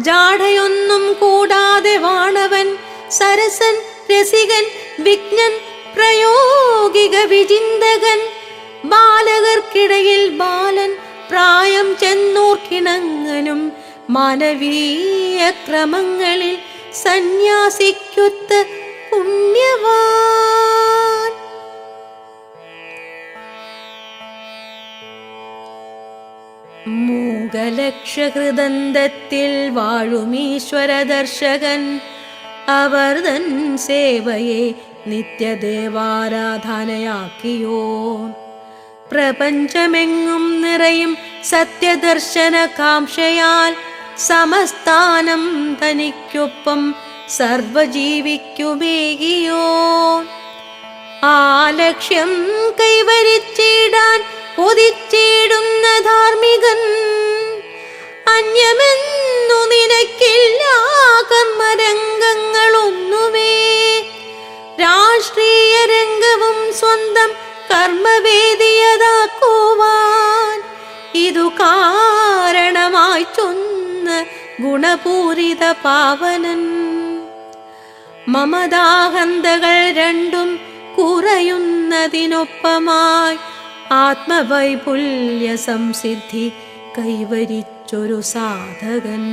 [SPEAKER 1] ജാഠയൊന്നും കൂടാതെ വാണവൻ, സരസൻ രസികൻ വിജ്ഞൻ പ്രയോഗിക വിചിന്തകൻ, ബാലകർക്കിടയിൽ ബാലൻ പ്രായം ചെന്നോർക്കിണങ്ങനും, മാനവീയ ക്രമങ്ങളിൽ സന്യാസിക്കൊത്ത് പുണ്യവാൻ. മൂകലക്ഷഹൃദന്തത്തിൽ വാഴുമീശ്വര ദർശകൻ, അവർ തൻ സേവയെ നിത്യദേവാരാധനയാക്കിയോൻ, പ്രപഞ്ചമെങ്ങും നിറയും സത്യദർശന കാംക്ഷയാൽ സമസ്ഥാനം തനിക്കൊപ്പം സർവജീവിക്കുമേകിയോൻ, ആ ലക്ഷ്യം കൈവരിച്ചിടാൻ കൊതിച്ചിടുന്ന ധാർമ്മികൻ, അന്യമെന്നു നിനക്കില്ല കർമ്മരംഗങ്ങളൊന്നുമേ, രാഷ്ട്രീയ രംഗവും സ്വന്തം കർമ്മവേദിയതാക്കുവാൻ ഇതു കാരണമായി ചൊന്ന ഗുണപൂരിത പാവനൻ, മമതാഹന്തകൾ രണ്ടും കുറയുന്നതിനൊപ്പമായി ആത്മവൈപുല്യ സംസിദ്ധി കൈവരിച്ചൊരു സാധകൻ,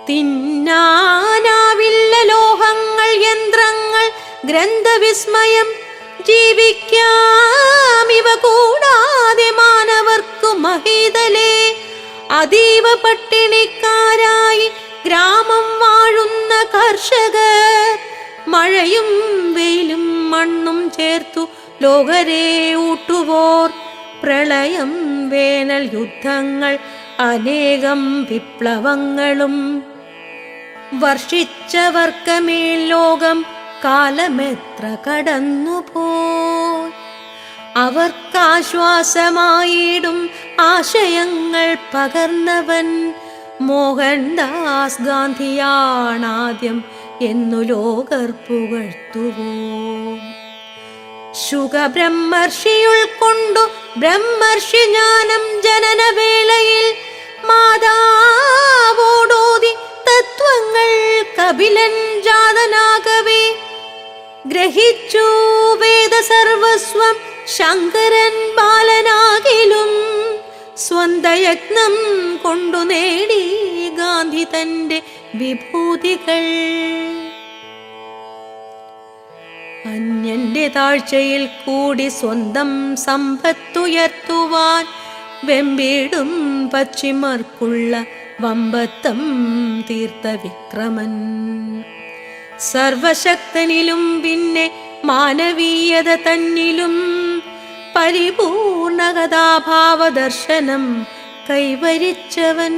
[SPEAKER 1] തിന്നാനാവില്ല ലോഹങ്ങൾ യന്ത്രങ്ങൾ ഗ്രന്ഥവിസ്മയം, ജീവിക്കാമിവ കൂടാതെ മാനവർക്കു മഹീതലേ, അതീവ പട്ടിണിക്കാരായി ഗ്രാമം വാഴുന്ന കർഷകർ, മഴയും വെയിലും മണ്ണും ചേർത്തു ലോകരെ ഊട്ടുവോർ, പ്രളയം വേനൽ യുദ്ധങ്ങൾ അനേകം വിപ്ലവങ്ങളും വർഷിച്ചവർക്കമേൽ ലോകം കാലമെത്ര കടന്നുപോയി, അവർക്കാശ്വാസമായിടും ആശയങ്ങൾ പകർന്നവൻ മോഹൻദാസ് ഗാന്ധിയാണാദ്യം എന്നു ലോകർ പുകഴ്ത്തുവോ. ശുഗബ്രഹ്മർഷി ഉൾക്കൊണ്ടു ബ്രഹ്മർഷി ജ്ഞാനം ജനനവേളയിൽ മാതാവോടോതി തത്വങ്ങൾ കപിലൻ ജാതനാകവേ, ഗ്രഹിച്ചു വേദസർവസ്വം ശങ്കരൻ ബാലനാകിലും, സ്വന്തയത്നം കൊണ്ടു നേടി ഗാന്ധി തന്റെ വിഭൂതികൾ. അന്യന്റെ താഴ്ചയിൽ കൂടി സ്വന്തം സമ്പത്തുയർത്തുവാൻ വെമ്പിടും പശ്ചിമർക്കുള്ള വമ്പത്തം തീർത്ത വിക്രമൻ, സർവശക്തനിലും പിന്നെ മാനവീയത തന്നിലും പരിപൂർണകഥാഭാവ ദർശനം കൈവരിച്ചവൻ,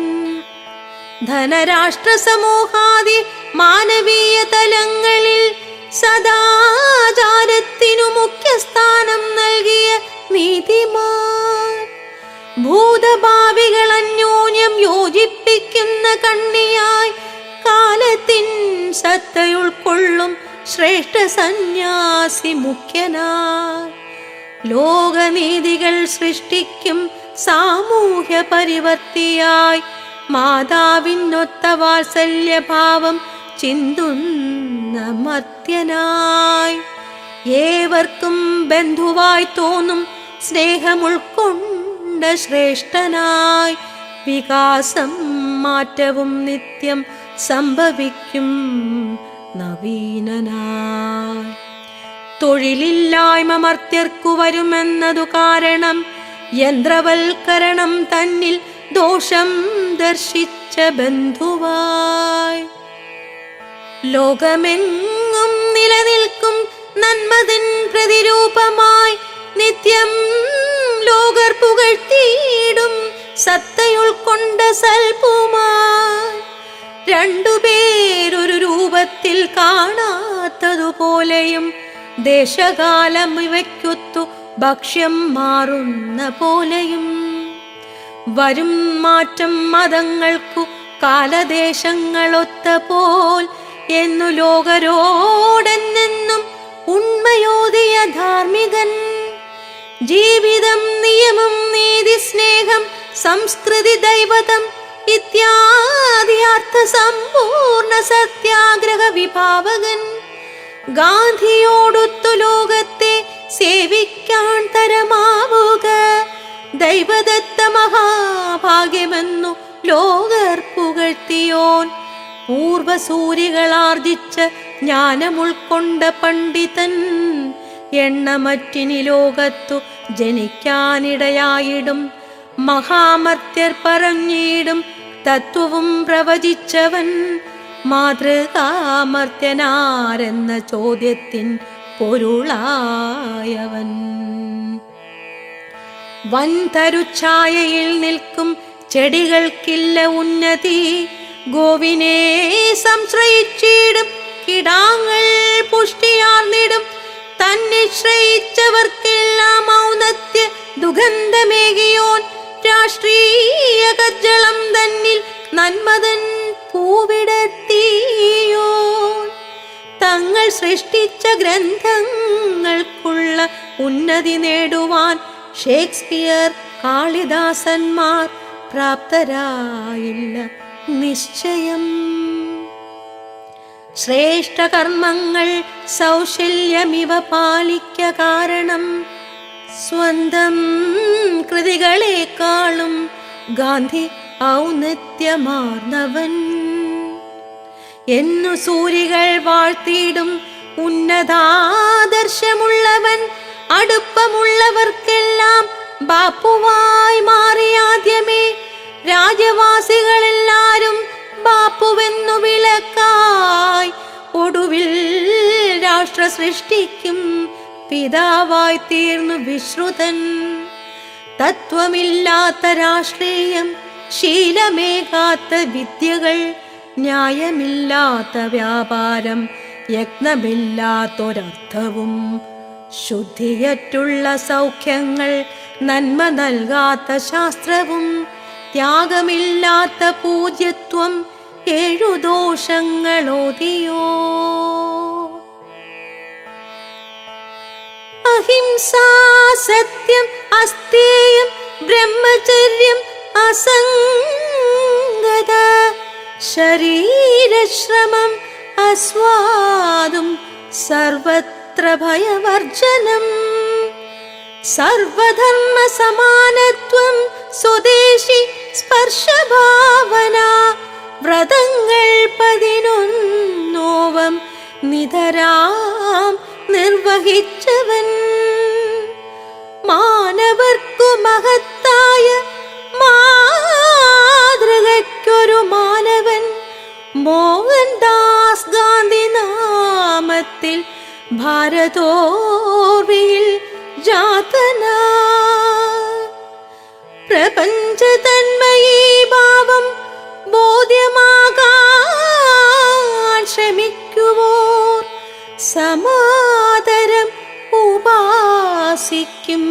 [SPEAKER 1] ധനരാഷ്ട്ര സമൂഹാദി മാനവീയ തലങ്ങളിൽ സദാചാരത്തിനു മുഖ്യസ്ഥാനം നൽകിയ നീതിമാൻ, ഭൂതഭാവികൾ അന്യോന്യം യോജിപ്പിക്കുന്ന കണ്ണിയായി കാലത്തിൻ സത്തയുൾക്കൊള്ളും ശ്രേഷ്ഠ സന്യാസി മുഖ്യനായി, ലോകനീതികൾ സൃഷ്ടിക്കും സാമൂഹ്യ പരിവർത്തിയായി, മാതാവിനൊത്ത വാത്സല്യഭാവം ചിന്തുന്ന മർത്യനായി, ഏവർക്കും ബന്ധുവായി തോന്നും സ്നേഹമുൾക്കൊണ്ട് ഉൾക്കൊണ്ട ശ്രേഷ്ഠനായി വികാസം മാറ്റവും നിത്യം സംഭവിക്കും നവീനനായി. തൊഴിലില്ലായ്മ മർത്യർക്കു വരുമെന്നതു കാരണം യന്ത്രവൽക്കരണം തന്നിൽ ദോഷം ദർശിച്ച ബന്ധുവായി. ലോകമെങ്ങും നിലനിൽക്കും നന്മതിൻ പ്രതിരൂപമായി നിത്യം ലോകർ പുകഴ്ത്തിയിടും സത്തയുൾക്കൊണ്ട സൽപ്പുമായി. രണ്ടുപേരൊരു രൂപത്തിൽ കാണാത്തതുപോലെയും ദേശകാലം ഇവയ്ക്കൊത്തു ഭക്ഷ്യം മാറുന്ന പോലെയും വരും മാറ്റം മതങ്ങൾക്കു കാലദേശങ്ങളൊത്ത പോൽ എന്നു ലോകരോടെന്നെന്നും ഉണ്മയോദിയ ധാർമ്മികൻ. ജീവിതം നിയമം നീതി സ്നേഹം സംസ്കൃതി ദൈവതം ഇത്യാദി അർത്ഥ സമ്പൂർണ്ണ സത്യാഗ്രഹ വിഭാവകൻ. ഗാന്ധിയോടൊത്തു ലോകത്തെ സേവിക്കാൻ തരമാവുക ദൈവദത്ത മഹാഭാഗ്യമെന്നു ലോകർ പുകഴ്ത്തിയോൻ. പൂർവസൂരികളാർജിച്ച ജ്ഞാനമുൾക്കൊണ്ട പണ്ഡിതൻ എണ്ണമറ്റിനി ലോകത്തു ജനിക്കാനിടയായിടും. മഹാമർത്യർ പറഞ്ഞിടും തത്വവും പ്രവചിച്ചവൻ. മാതൃകാമർത്യനാരെന്ന ചോദ്യത്തിൻ പൊരുളായവൻ. വൻതരുഛായയിൽ നിൽക്കും ചെടികൾക്കില്ല ഉന്നതി. ഗോവിനെ സംശ്രയിച്ചിടും കിടാങ്ങൾ പുഷ്ടിയാർന്നിടും. തന്നെ ശ്രയിച്ചവർക്കെല്ലാം ഔന്നത്യ ദുഗന്ധമേകിയോൻ. രാഷ്ട്രീയ കജ്ജളം തന്നിൽ നന്മതൻ പൂവിടത്തിയോൻ. തങ്ങൾ സൃഷ്ടിച്ച ഗ്രന്ഥങ്ങൾക്കുള്ള ഉന്നതി നേടുവാൻ ഷേക്സ്പിയർ കാളിദാസന്മാർ പ്രാപ്തരായില്ല നിശ്ചയം. ശ്രേഷ്ഠ കർമ്മങ്ങൾ സൗശല്യമിവ പാലിക്ക കാരണം സ്വന്തം കൃതികളെക്കാളും ഗാന്ധി ഔന്നത്യമാർന്നവൻ എന്നു സൂരികൾ വാഴ്ത്തിയിടും. ഉന്നതാദർശമുള്ളവൻ അടുപ്പമുള്ളവർക്കെല്ലാം ബാപ്പുവായി മാറിയാദ്യമേ. രാജവാസികളെല്ലാരും ബാപ്പുവെന്നു വിളക്കായി ഒടുവിൽ രാഷ്ട്ര സൃഷ്ടിക്കും പിതാവായി തീർന്നു വിശ്രുതൻ. തത്വമില്ലാത്ത രാഷ്ട്രീയം, ശീലമേകാത്ത വിദ്യകൾ, ന്യായമില്ലാത്ത വ്യാപാരം, യജ്ഞമില്ലാത്തൊരർത്ഥവും, ശുദ്ധിയറ്റുള്ള സൗഖ്യങ്ങൾ, നന്മ നൽകാത്ത ശാസ്ത്രവും, ത്യാഗമില്ലാത്ത പൂജ്യത്വം, ഏഴു ദോഷങ്ങളോതിയോ. അഹിംസ, സത്യം, അസ്തേയം, ബ്രഹ്മചര്യം, അസംഗത, ശരീരശ്രമം, അസ്വാദും, സർവത്ര ഭയവർജനം, സർവധർമ്മ സമാനത്വം, സ്വദേശി സ്പർശഭാവന, വ്രതങ്ങൾ 11 നിതരാം നിർവഹിച്ചവൻ. മാനവർക്കു മഹത്തായ മാതൃകയ്ക്കൊരു മാനവൻ, മോഹൻദാസ് ഗാന്ധി നാമത്തിൽ ഭാരതോർവിയിൽ ജാതനാ. പ്രപഞ്ച തന്മയീ ഭാവം ബോധ്യമാകാൻ ശ്രമിക്കുവോർ സമാദരം ഉപാസിക്കും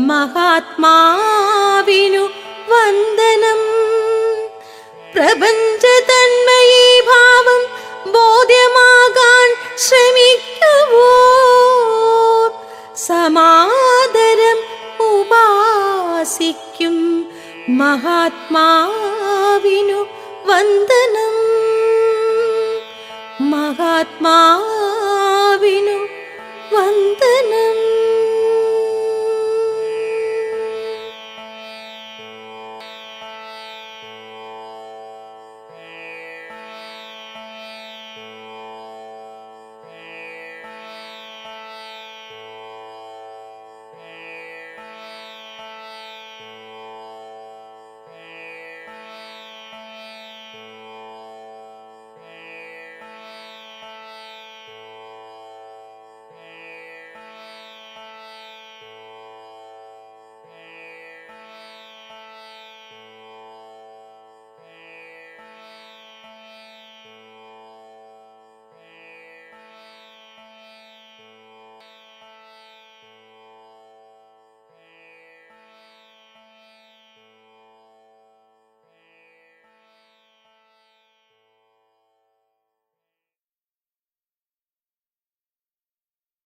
[SPEAKER 1] മഹാത്മാവിനു വന്ദനം. പ്രപഞ്ച തന്മയീ ഭാവം ബോധ്യമാകാൻ ശ്രമിക്കുവോർ സമാദരം ഉപാസിക്കും മഹാത്മാവിനു വന്ദനം. മഹാത്മാവിനു വന്ദനം.